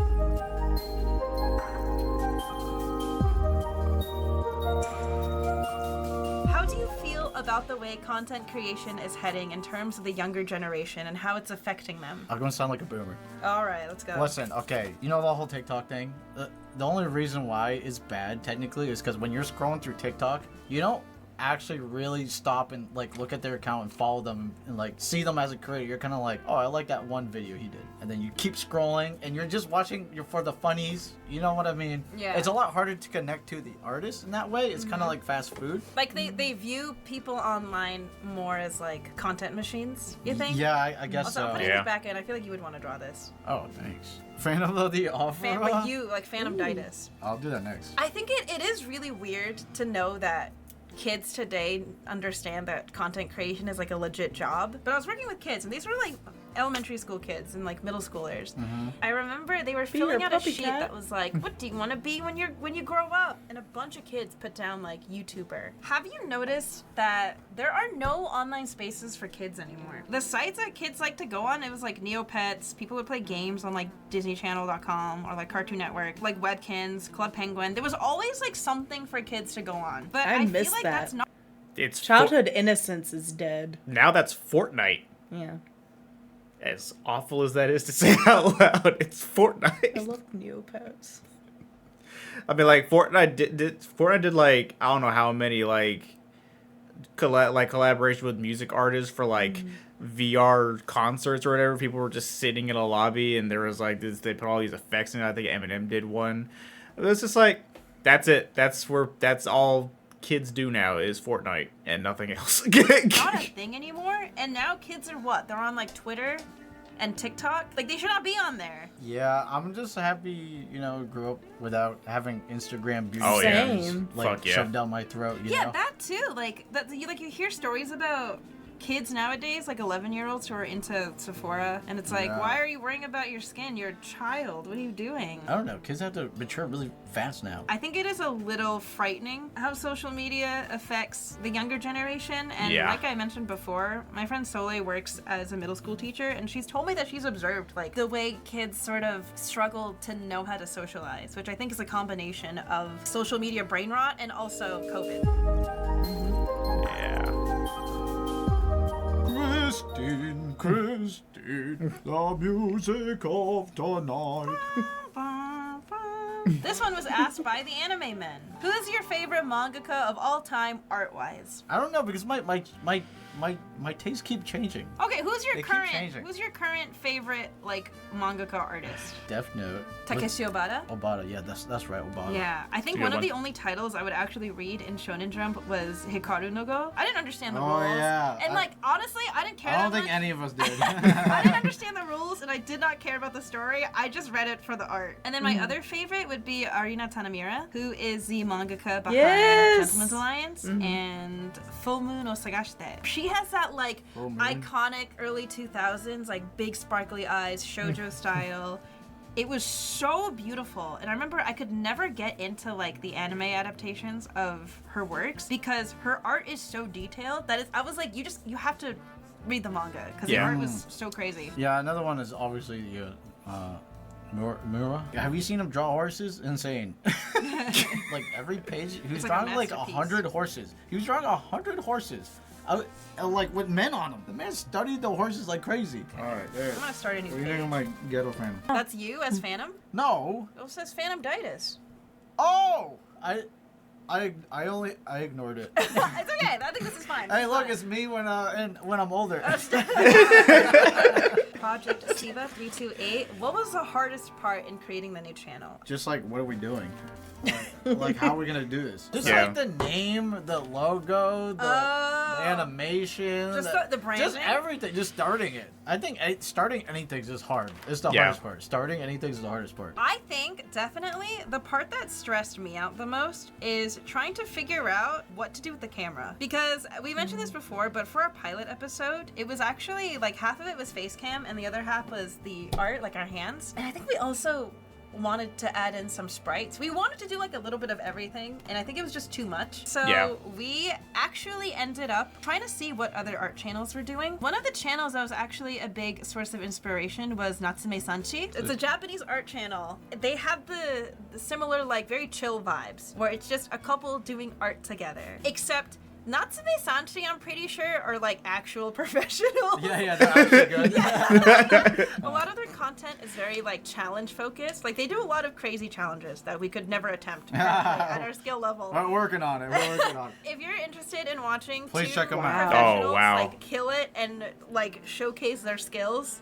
How do you feel about the way content creation is heading in terms of the younger generation and how it's affecting them? I'm gonna sound like a boomer. Alright, let's go. Listen, okay, you know the whole TikTok thing? The only reason why it's bad, technically, is because when you're scrolling through TikTok, you don't actually really stop and like look at their account and follow them and like see them as a creator. You're kind of like, oh, I like that one video he did, and then you keep scrolling and you're just watching for the funnies. You know what I mean? Yeah. It's a lot harder to connect to the artist in that way. It's kind of like fast food. Like they view people online more as like content machines, you think? Yeah, I guess Also, so. I'm putting Yeah. this back in. I feel like you would want to draw this. Oh, thanks. Fan of the offer. Fan, like you, like fan of daidus. I'll do that next. I think it is really weird to know that kids today understand that content creation is like a legit job. But I was working with kids, and these were like elementary school kids and like middle schoolers. I remember they were filling your out a puppy sheet cat. that was like, "What do you want to be when you grow up?" And a bunch of kids put down like YouTuber. Have you noticed that there are no online spaces for kids anymore? The sites that kids like to go on, it was like Neopets. People would play games on like DisneyChannel.com or like Cartoon Network, like Webkins, Club Penguin. There was always like something for kids to go on. But I I miss feel like that. that's not. It's Childhood innocence is dead. now that's Fortnite. Yeah. As awful as that is to say out loud, it's I Fortnite. love Neopets. I mean, like Fortnite did like I don't know how many like collaboration with music artists for like VR concerts or whatever. People were just sitting in a lobby and there was like this, they put all these effects in it. I think Eminem did one. It was just like that's it. That's all kids do now is Fortnite and nothing else. Not a thing anymore. And now kids are what? They're on like Twitter and TikTok. Like they should not be on there. Yeah, I'm just happy, grew up without having Instagram beauty Oh, yeah. standards, Same. like Fuck yeah. shoved down my throat. You Yeah, know? that too. Like that. You hear stories about kids nowadays, like 11-year-olds who are into Sephora, and it's like, Yeah. why are you worrying about your skin? You're a child. What are you doing? I don't know. Kids have to mature really fast now. I think it is a little frightening how social media affects the younger generation. And Yeah. like I mentioned before, my friend Soleil works as a middle school teacher, and she's told me that she's observed like the way kids sort of struggle to know how to socialize, which I think is a combination of social media brain rot and also COVID. Yeah. Christine, the music of tonight. This one was asked by the Anime Men. Who's your favorite mangaka of all time, art-wise? I don't know because my tastes keep changing. Okay, who's They keep changing. current favorite like mangaka artist? Death Note. Takeshi Obata? Obata, yeah, that's right, Obata. Yeah, I think Good one of one. the only titles I would actually read in Shonen Jump was Hikaru no Go. I didn't understand the Oh, rules. yeah. And like, honestly, I didn't care I don't that think much. any of us did. I didn't understand the rules and I did not care about the story. I just read it for the art. And then my other favorite would be Arina Tanamura, who is the mangaka behind Yes! Gentleman's Alliance and Full Moon no Sagashite. She has that like Full Moon. iconic early 2000s, like big sparkly eyes, shoujo style. It was so beautiful, and I remember I could never get into like the anime adaptations of her works because her art is so detailed that I was like, you have to read the manga because Yeah. the art was so crazy. Yeah, another one is obviously Mura. Have you seen him draw horses? Insane. Like every page, he was It's like a drawing like masterpiece. 100 horses. He was drawing 100 horses. Like with men on them. The man studied the horses like crazy. All right, there. I'm gonna start a new What do you think of page. my ghetto fan? That's you as Phantom? No. It says Phantom Daidus. Oh, I ignored it. It's okay. I think this is fine. Hey, This is look, fine. it's me when I'm older. Project Siva 328. What was the hardest part in creating the new channel? Just like, what are we doing? Like, how are we gonna do this? Just Yeah. like the name, the logo, the animation, Just the branding? just everything. Just starting it. I think starting anything is hard. It's the Yeah. hardest part. Starting anything is the hardest part. I think definitely the part that stressed me out the most is trying to figure out what to do with the camera. Because we mentioned this before, but for our pilot episode, it was actually like half of it was face cam and the other half was the art, like our hands. And I think we also wanted to add in some sprites. We wanted to do like a little bit of everything, and I think it was just too much. So Yeah. we actually ended up trying to see what other art channels were doing. One of the channels that was actually a big source of inspiration was Natsume Sanchi. It's a Japanese art channel. They have the similar, like, very chill vibes, where it's just a couple doing art together. Except Natsume Sanchi, I'm pretty sure, are like actual professionals. Yeah, they're actually good. A lot of their content is very like challenge focused. Like they do a lot of crazy challenges that we could never attempt at our skill level. We're working on it. We're working on it. If you're interested in watching Please two check 'em out. professionals Oh, wow. like kill it and like showcase their skills,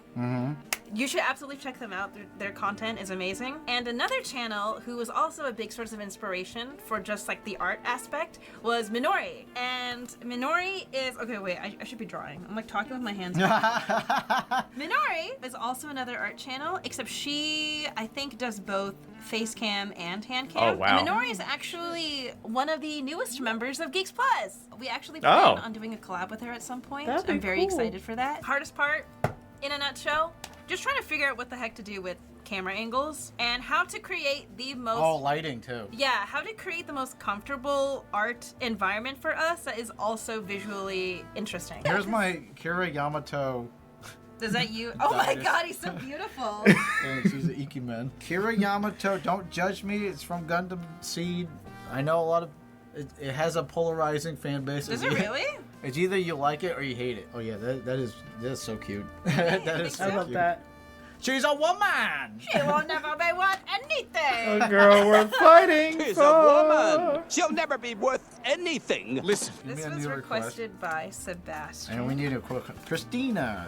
you should absolutely check them out. Their content is amazing. And another channel who was also a big source of inspiration for just like the art aspect was Minori. And Minori is, okay, wait, I should be drawing. I'm like talking with my hands. Minori is also another art channel, except she, I think, does both face cam and hand cam. Oh, wow. And Minori is actually one of the newest members of Geeks Plus. We actually plan on doing a collab with her at some point. That'd be I'm very cool. excited for that. Hardest part, in a nutshell, just trying to figure out what the heck to do with camera angles and how to create the most Lighting too. yeah, how to create the most comfortable art environment for us that is also visually interesting. Here's my Kira Yamato. Is that you? Oh my Daidus. god, he's so beautiful. Thanks, he's an Ikiman. Kira Yamato, don't judge me. It's from Gundam Seed. I know a lot of. It has a polarizing fan base. Is it really? It's either you like it or you hate it. Oh yeah, that's so cute. That is so I love cute. that. She's a woman. She will never be worth anything. A girl worth fighting She's for. a woman. She'll never be worth anything. Listen. Give This me a was new requested by Sebastian. And we need a quick Christina.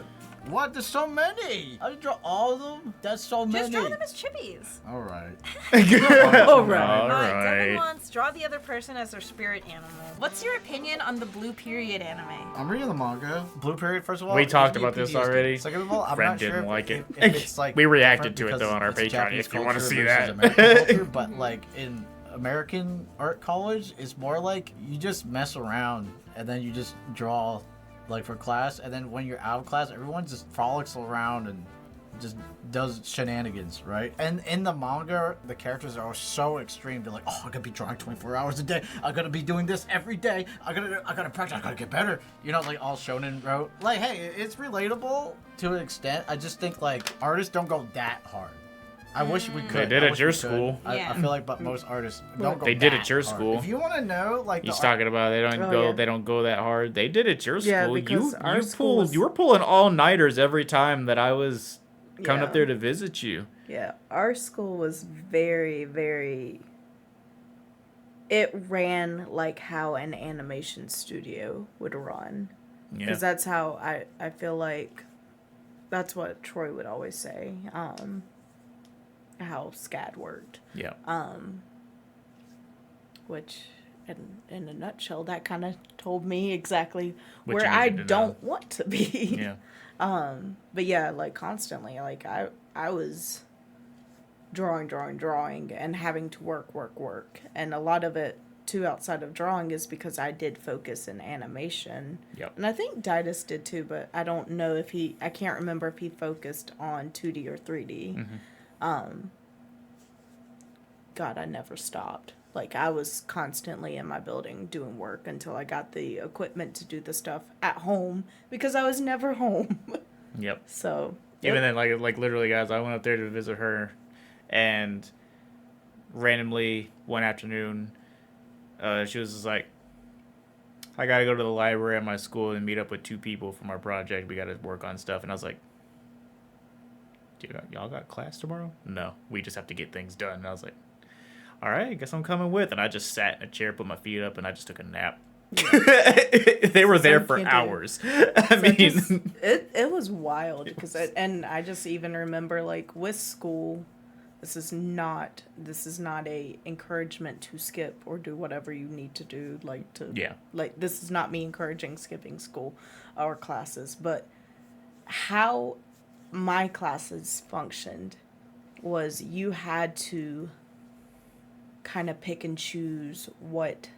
What? There's so many. How do you draw all of them? That's so many. Just draw them as chippies. All right. All right. All Devin right. wants draw the other person as their spirit animal. What's your opinion on the Blue Period anime? I'm reading the manga. Blue Period, first of all. We gives talked me about this PTSD. already. Second of all, I'm Friend not sure didn't if- like if it. it's like We reacted different to it, though, on our because it's Patreon, Japanese if you wanna culture see versus that. American culture, but like in American art college, it's more like you just mess around and then you just draw like for class, and then when you're out of class, everyone just frolics around and just does shenanigans, right? And in the manga, the characters are so extreme. They're like, oh, I'm gonna be drawing 24 hours a day. I'm gonna be doing this every day. I gotta practice. I gotta get better. You know, like all shonen wrote. Like, hey, it's relatable to an extent. I just think like artists don't go that hard. I wish we could. They did I at wish your we could. school. Yeah. I feel like, but most artists don't go. They did that at your hard. school. If you want to know, like, He's talking about they don't Oh, go yeah. they don't go that hard. They did at your school. Yeah, because our school was- you were pulling all nighters every time that I was coming up Yeah. there to visit you. Yeah, our school was very, very. It ran like how an animation studio would run. Yeah. Because that's how I feel like. That's what Troy would always say. How SCAD worked. Yeah. Which, in a nutshell, that kind of told me exactly What where you I needed to don't want to be. Yeah. But yeah, like constantly, like I was drawing, and having to work. And a lot of it, too, outside of drawing is because I did focus in animation. Yep. And I think Daidus did too, but I don't know if I can't remember if he focused on 2D or 3D. God, I never stopped. Like, I was constantly in my building doing work until I got the equipment to do the stuff at home because I was never home. Yep. So Even then, like literally, guys, I went up there to visit her, and randomly one afternoon, she was just like, I gotta go to the library at my school and meet up with 2 people from our project. We gotta work on stuff. And I was like, y'all got class tomorrow? No, we just have to get things done. And I was like, all right, I guess I'm coming with. And I just sat in a chair, put my feet up, and I just took a nap. They were there for Something to do. hours. I mean, it was wild because I just even remember, like, with school, this is not a encouragement to skip or do whatever you need to do, like this is not me encouraging skipping school or classes, but how my classes functioned was you had to kind of pick and choose what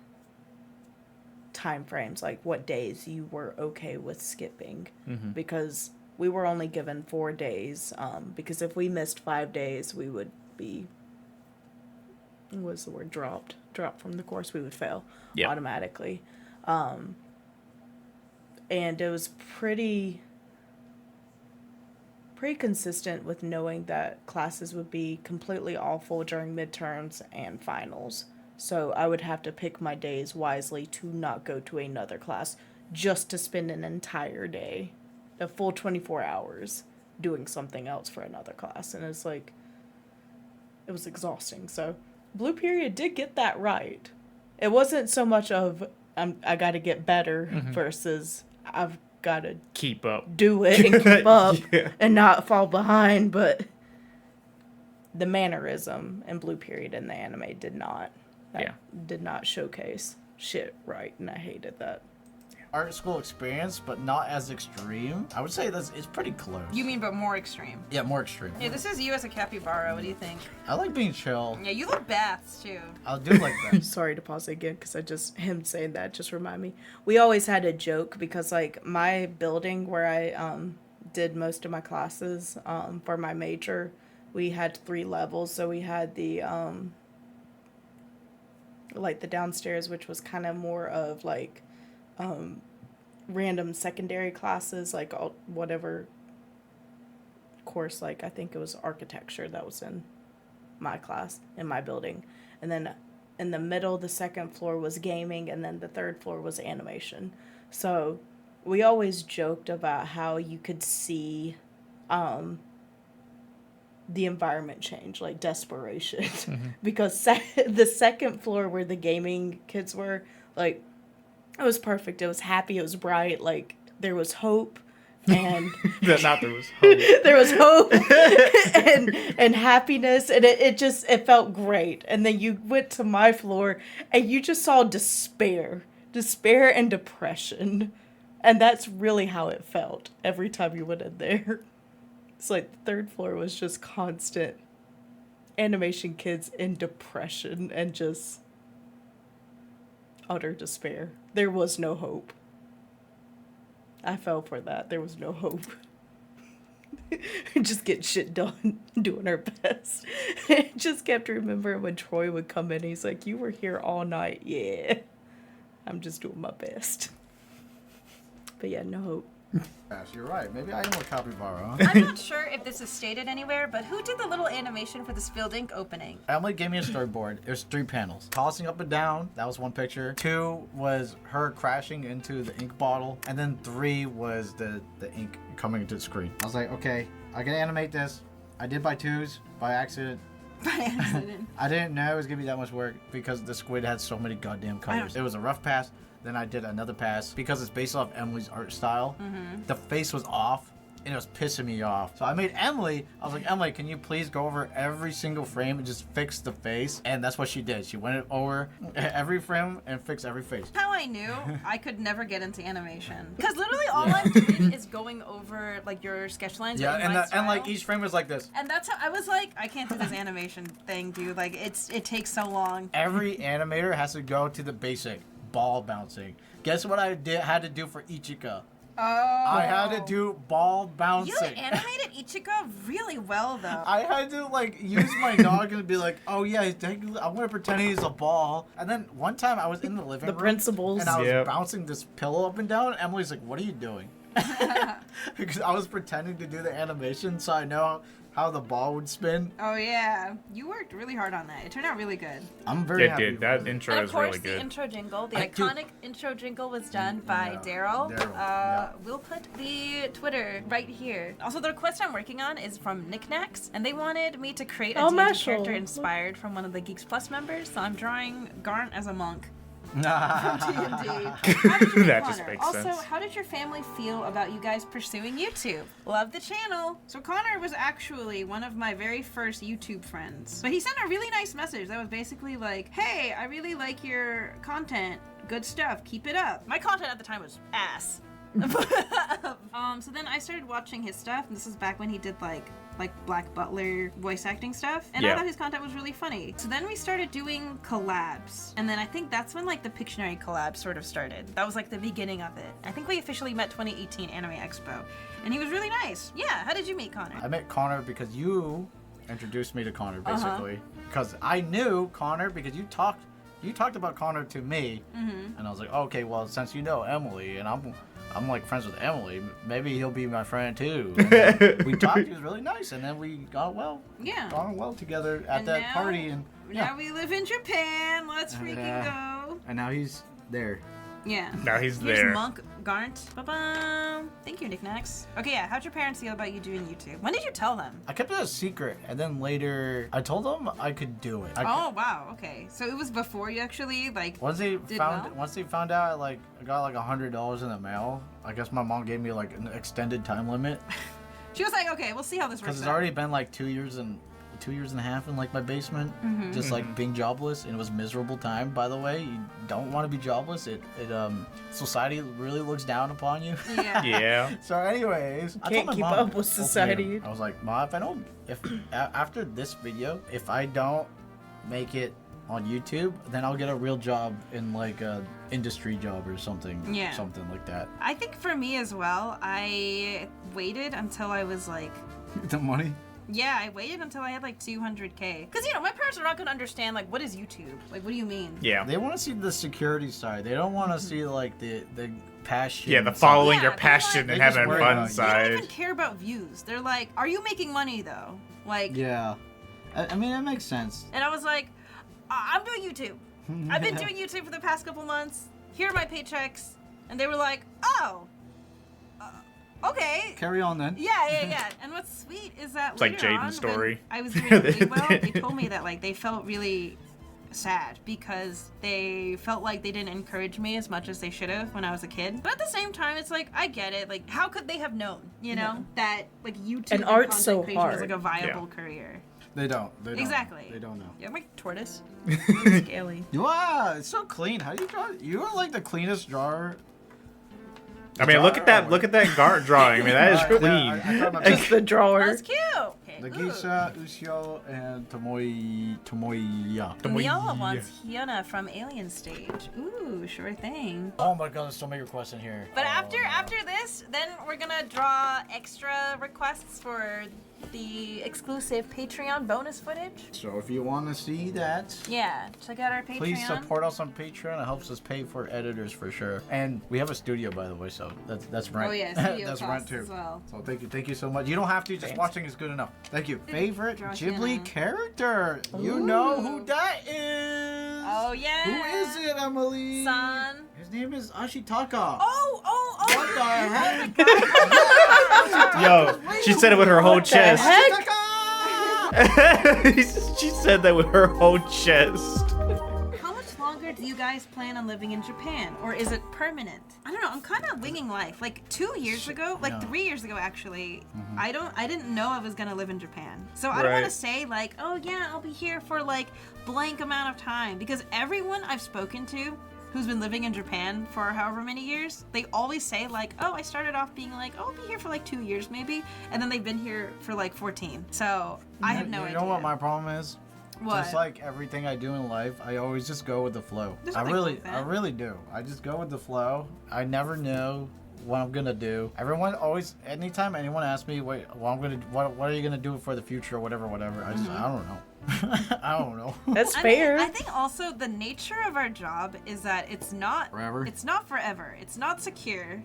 time frames, like what days you were okay with skipping, because we were only given 4 days, because if we missed 5 days, we would be, what was the word, dropped from the course. We would fail automatically. And it was pretty consistent with knowing that classes would be completely awful during midterms and finals. So I would have to pick my days wisely to not go to another class just to spend an entire day, a full 24 hours, doing something else for another class. And it's like, it was exhausting. So Blue Period did get that right. It wasn't so much of I got to get better versus I've got to keep up. do it and keep up Yeah. and not fall behind, but the mannerism in Blue Period in the anime did not. Did not showcase shit right, and I hated that. Art school experience, but not as extreme. I would say it's pretty close. You mean, but more extreme? Yeah, more extreme. Yeah, this is you as a capybara. What do you think? I like being chill. Yeah, you love baths too. I do like that. Sorry to pause again, because him saying that just remind me. We always had a joke because, like, my building where I did most of my classes for my major, we had 3 levels. So we had the like the downstairs, which was kind of more of like random secondary classes, like whatever course, like I think it was architecture that was in my class in my building, and then in the middle, the second floor was gaming, and then the third floor was animation. So we always joked about how you could see the environment change, like desperation, because the second floor where the gaming kids were, like, it was perfect. It was happy. It was bright. Like, there was hope, and There was hope. there was hope and happiness, and it felt great. And then you went to my floor, and you just saw despair and depression, and that's really how it felt every time you went in there. It's like the third floor was just constant animation kids in depression and just utter despair. There was no hope. I fell for that. There was no hope. Just get shit done, doing her best. Just kept remembering when Troy would come in. He's like, "You were here all night." Yeah, I'm just doing my best. But yeah, no hope. Gosh, you're right. Maybe I am a capybara, huh? I'm not sure if this is stated anywhere, but who did the little animation for the Spilled Ink opening? Emily gave me a storyboard. There's 3 panels. Tossing up and down, that was 1 picture. 2 was her crashing into the ink bottle. And then 3 was the ink coming into the screen. I was like, okay, I can animate this. I did by 2s, by accident. By accident. I didn't know it was gonna be that much work because the squid had so many goddamn colors. It was a rough pass. Then I did another pass because it's based off Emily's art style. The face was off and it was pissing me off. So I made Emily, I was like, Emily, can you please go over every single frame and just fix the face? And that's what she did. She went over every frame and fixed every face. How I knew I could never get into animation. Because literally all I'm doing is going over like your sketch lines. Yeah, in my and like style. each frame was like this. And that's how I was like, I can't do this animation thing, dude. Like it takes so long. Every animator has to go to the basic ball bouncing. Guess what I had to do for Ichika? Oh. I had to do ball bouncing. You animated Ichika really well, though. I had to like use my noggin and be like, oh yeah, I'm gonna pretend he's a ball. And then one time I was in the living The room principles. and I was Yep. bouncing this pillow up and down. Emily's like, what are you doing? Because I was pretending to do the animation so I know how the ball would spin. Oh yeah, you worked really hard on that. It turned out really good. I'm very It happy. did. That intro And of is course, really the good. intro jingle, the I do- iconic intro jingle, was done by Yeah, Daryl. Daryl, yeah. We'll put the Twitter right here. Also, the request I'm working on is from Knickknacks, and they wanted me to create a Oh, D&D Marshall. character inspired from one of the Geeks Plus members. So I'm drawing Garnt as a monk. D&D. That just makes also, sense. how did your family feel about you guys pursuing YouTube? Love the channel. So Connor was actually one of my very first YouTube friends. But he sent a really nice message that was basically like, hey, I really like your content. Good stuff. Keep it up. My content at the time was ass. So then I started watching his stuff, and this is back when he did like Black Butler voice acting stuff, and I Yeah. thought his content was really funny. So then we started doing collabs, and then I think that's when like the Pictionary collab sort of started. That was like the beginning of it. I think we officially met 2018 Anime Expo, and he was really nice. Yeah, how did you meet Connor? I met Connor because you introduced me to Connor, basically. Because I knew Connor because you talked about Connor to me, and I was like, okay, well, since you know Emily, and I'm like friends with Emily, maybe he'll be my friend too. And we talked, he was really nice, and then we got well together at And that now- party, and yeah. Now we live in Japan. Let's freaking Yeah. go. And now he's there. Yeah. Now he's Here's there. Monk Garnt. Ba-bum. Thank you, Knickknacks. Okay, yeah. How'd your parents feel about you doing YouTube? When did you tell them? I kept it a secret, and then later I told them I could do it. Oh wow. Okay. So it was before you actually like. Once they Did found well? once they found out I got like $100 in the mail. I guess my mom gave me like an extended time limit She was like, okay, we'll see how this works. because it's out. already been like 2 years and 2 years and a half in like my basement, just like being jobless, and it was miserable time. By the way, you don't want to be jobless. It society really looks down upon you. Yeah. Yeah. So, anyways, I told Can't my keep mom, up with society. I was like, Ma, if after this video, if I don't make it on YouTube, then I'll get a real job in like a industry job or something. Yeah. Something like that. I think for me as well, I waited until I was like. The money. Yeah, I waited until I had like 200K. Because, you know, my parents are not going to understand, like, what is YouTube? Like, what do you mean? Yeah. They want to see the security side. They don't want to see like the passion. Yeah, the side. following Yeah, your they're passion like- and They just having worry fun about you. They don't side. even care about views. They're like, are you making money, though? Like, Yeah. I mean, that makes sense. and I was like, I'm doing YouTube. I've been doing YouTube for the past couple months. Here are my paychecks. And they were like, oh, okay. Carry on then. Yeah. And what's sweet is that It's like later Jaden's on, when story. I was doing really well, they told me that like they felt really sad because they felt like they didn't encourage me as much as they should have when I was a kid. But at the same time, it's like I get it. Like, how could they have known, you know, that like YouTube And art's content so creation is like hard. a viable career? They don't. Exactly. They don't know. Yeah, I'm like tortoise. Scaly. Wow, it's so clean. How do you draw? You are like the cleanest drawer. I mean, look at that Garnt drawing. I mean, that is clean. I tried my Just best. the drawer. That's cute. Okay, right. Nagisa, Usio, and Tomoya. Miola wants Hyuna from Alien Stage. Ooh, sure thing. Oh my god, there's so many requests in here. But after this, then we're gonna draw extra requests for the exclusive Patreon bonus footage. So if you want to see that, Yeah, check out our Patreon. please support us on Patreon. It helps us pay for editors for sure. And we have a studio, by the way, so that's rent. Oh yeah, studio that's costs rent too. as well. So thank you so much. You don't have to. Just watching is good enough. Thank you. Favorite Draw Ghibli Hyuna. character? You know who that is. Oh yeah. Who is it, Emily? Son. His name is Ashitaka. Oh. What the heck? Yo, she said it with her whole What the chest. heck? Ashitaka! She said that with her whole chest. How much longer do you guys plan on living in Japan, or is it permanent? I don't know. I'm kind of winging life. Like 2 years ago, like Yeah. 3 years ago, actually, I didn't know I was gonna live in Japan. So I don't want to Right. say like, oh yeah, I'll be here for like blank amount of time, because everyone I've spoken to who's been living in Japan for however many years, they always say like, oh, I started off being like, oh, I'll be here for like 2 years maybe, and then they've been here for like 14. So I have no You idea. know what my problem is? What? Just like everything I do in life, I always just go with the flow. There's I nothing wrong really, with that. I really do. I just go with the flow. I never know what I'm gonna do. Everyone always, anytime anyone asks me, wait, what are you gonna do for the future or whatever, I just, I don't know. I don't know. That's I fair. think also the nature of our job is that it's not Forever? It's not forever. It's not secure.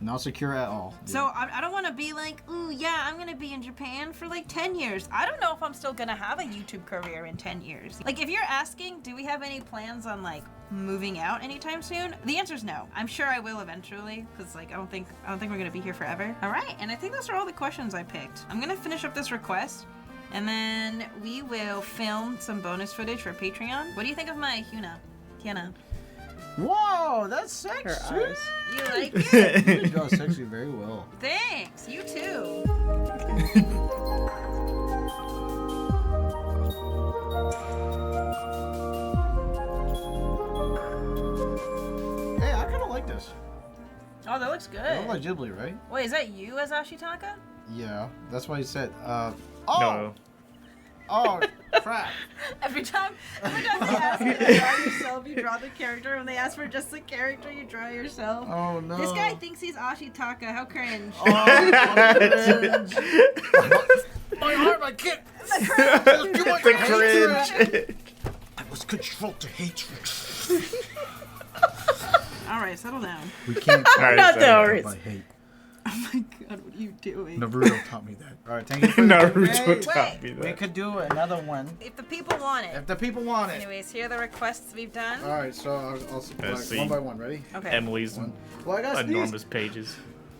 Not secure at all. So I don't want to be like, ooh, yeah, I'm gonna be in Japan for like 10 years. I don't know if I'm still gonna have a YouTube career in 10 years. Like, if you're asking, do we have any plans on like moving out anytime soon? The answer is no. I'm sure I will eventually, because like I don't think we're gonna be here forever. All right, and I think those are all the questions I picked. I'm gonna finish up this request, and then we will film some bonus footage for Patreon. What do you think of my Hyuna? Whoa, that's sexy. Her eyes. You like it? You draw sexy very well. Thanks. You too. Hey, I kind of like this. Oh, that looks You good. look like Ghibli, right? Wait, is that you as Ashitaka? Yeah, that's why he said. Oh, No. oh, crap. Every time they ask you to draw yourself, you draw the character. When they ask for just the character, you draw yourself. Oh no. This guy thinks he's Ashitaka. How cringe. Oh, my heart, my kid. The cringe. I was controlled to hatred. All right, settle down. We can't Alright, Not so- that worries. by hate. Oh my god, what are you doing? Naruto taught me that. All right, thank you for the Naruto Wait, taught me We that. could do another one If the people want it. if the people want it. Anyways, here are the requests we've done. All right, so I'll Let's see. one by one. Ready? Okay. Emily's One. Well, I got sneeze. enormous pages.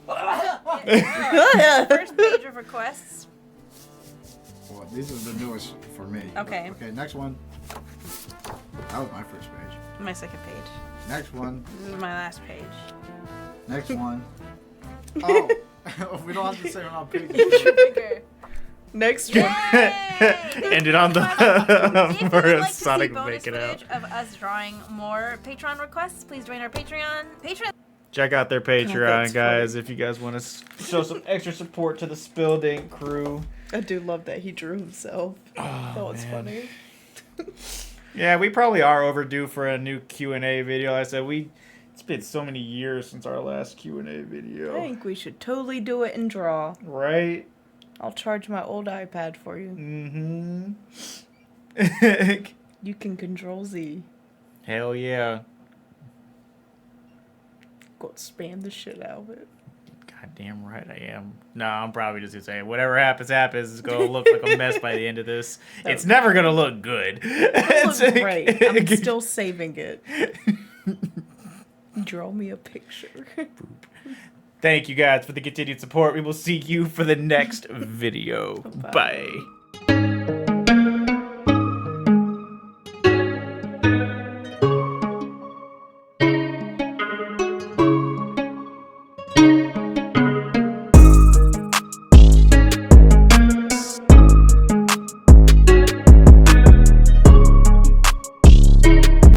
First page of requests. Well, these are the newest for me. Okay. Okay, next one. That was my first page. My second page. Next one. This is my last page. Next one. Oh, we don't have to say it on pages. Bigger. Next one. Ended on If you would the like to see Sonic bonus make it out. footage of us drawing more Patreon requests, please join our Patreon. Check out their Patreon, that's guys, if you guys want to show some extra support to the Spilled Ink crew. I do love that he drew himself. Oh, That was man. funny. Yeah, we probably are overdue for a new Q&A video. Like I said, it's been so many years since our last Q&A I video. think we should totally do it and draw. Right? I'll charge my old iPad for you. Mm-hmm. You can control Z. Hell yeah. Go spam the shit out of it. Goddamn right I am. No, I'm probably just gonna say whatever happens, happens. It's gonna look like a mess by the end of this. It's never gonna look good. It looks It's- great. I'm still saving it. Draw me a picture. Thank you guys for the continued support. We will see you for the next video. Bye.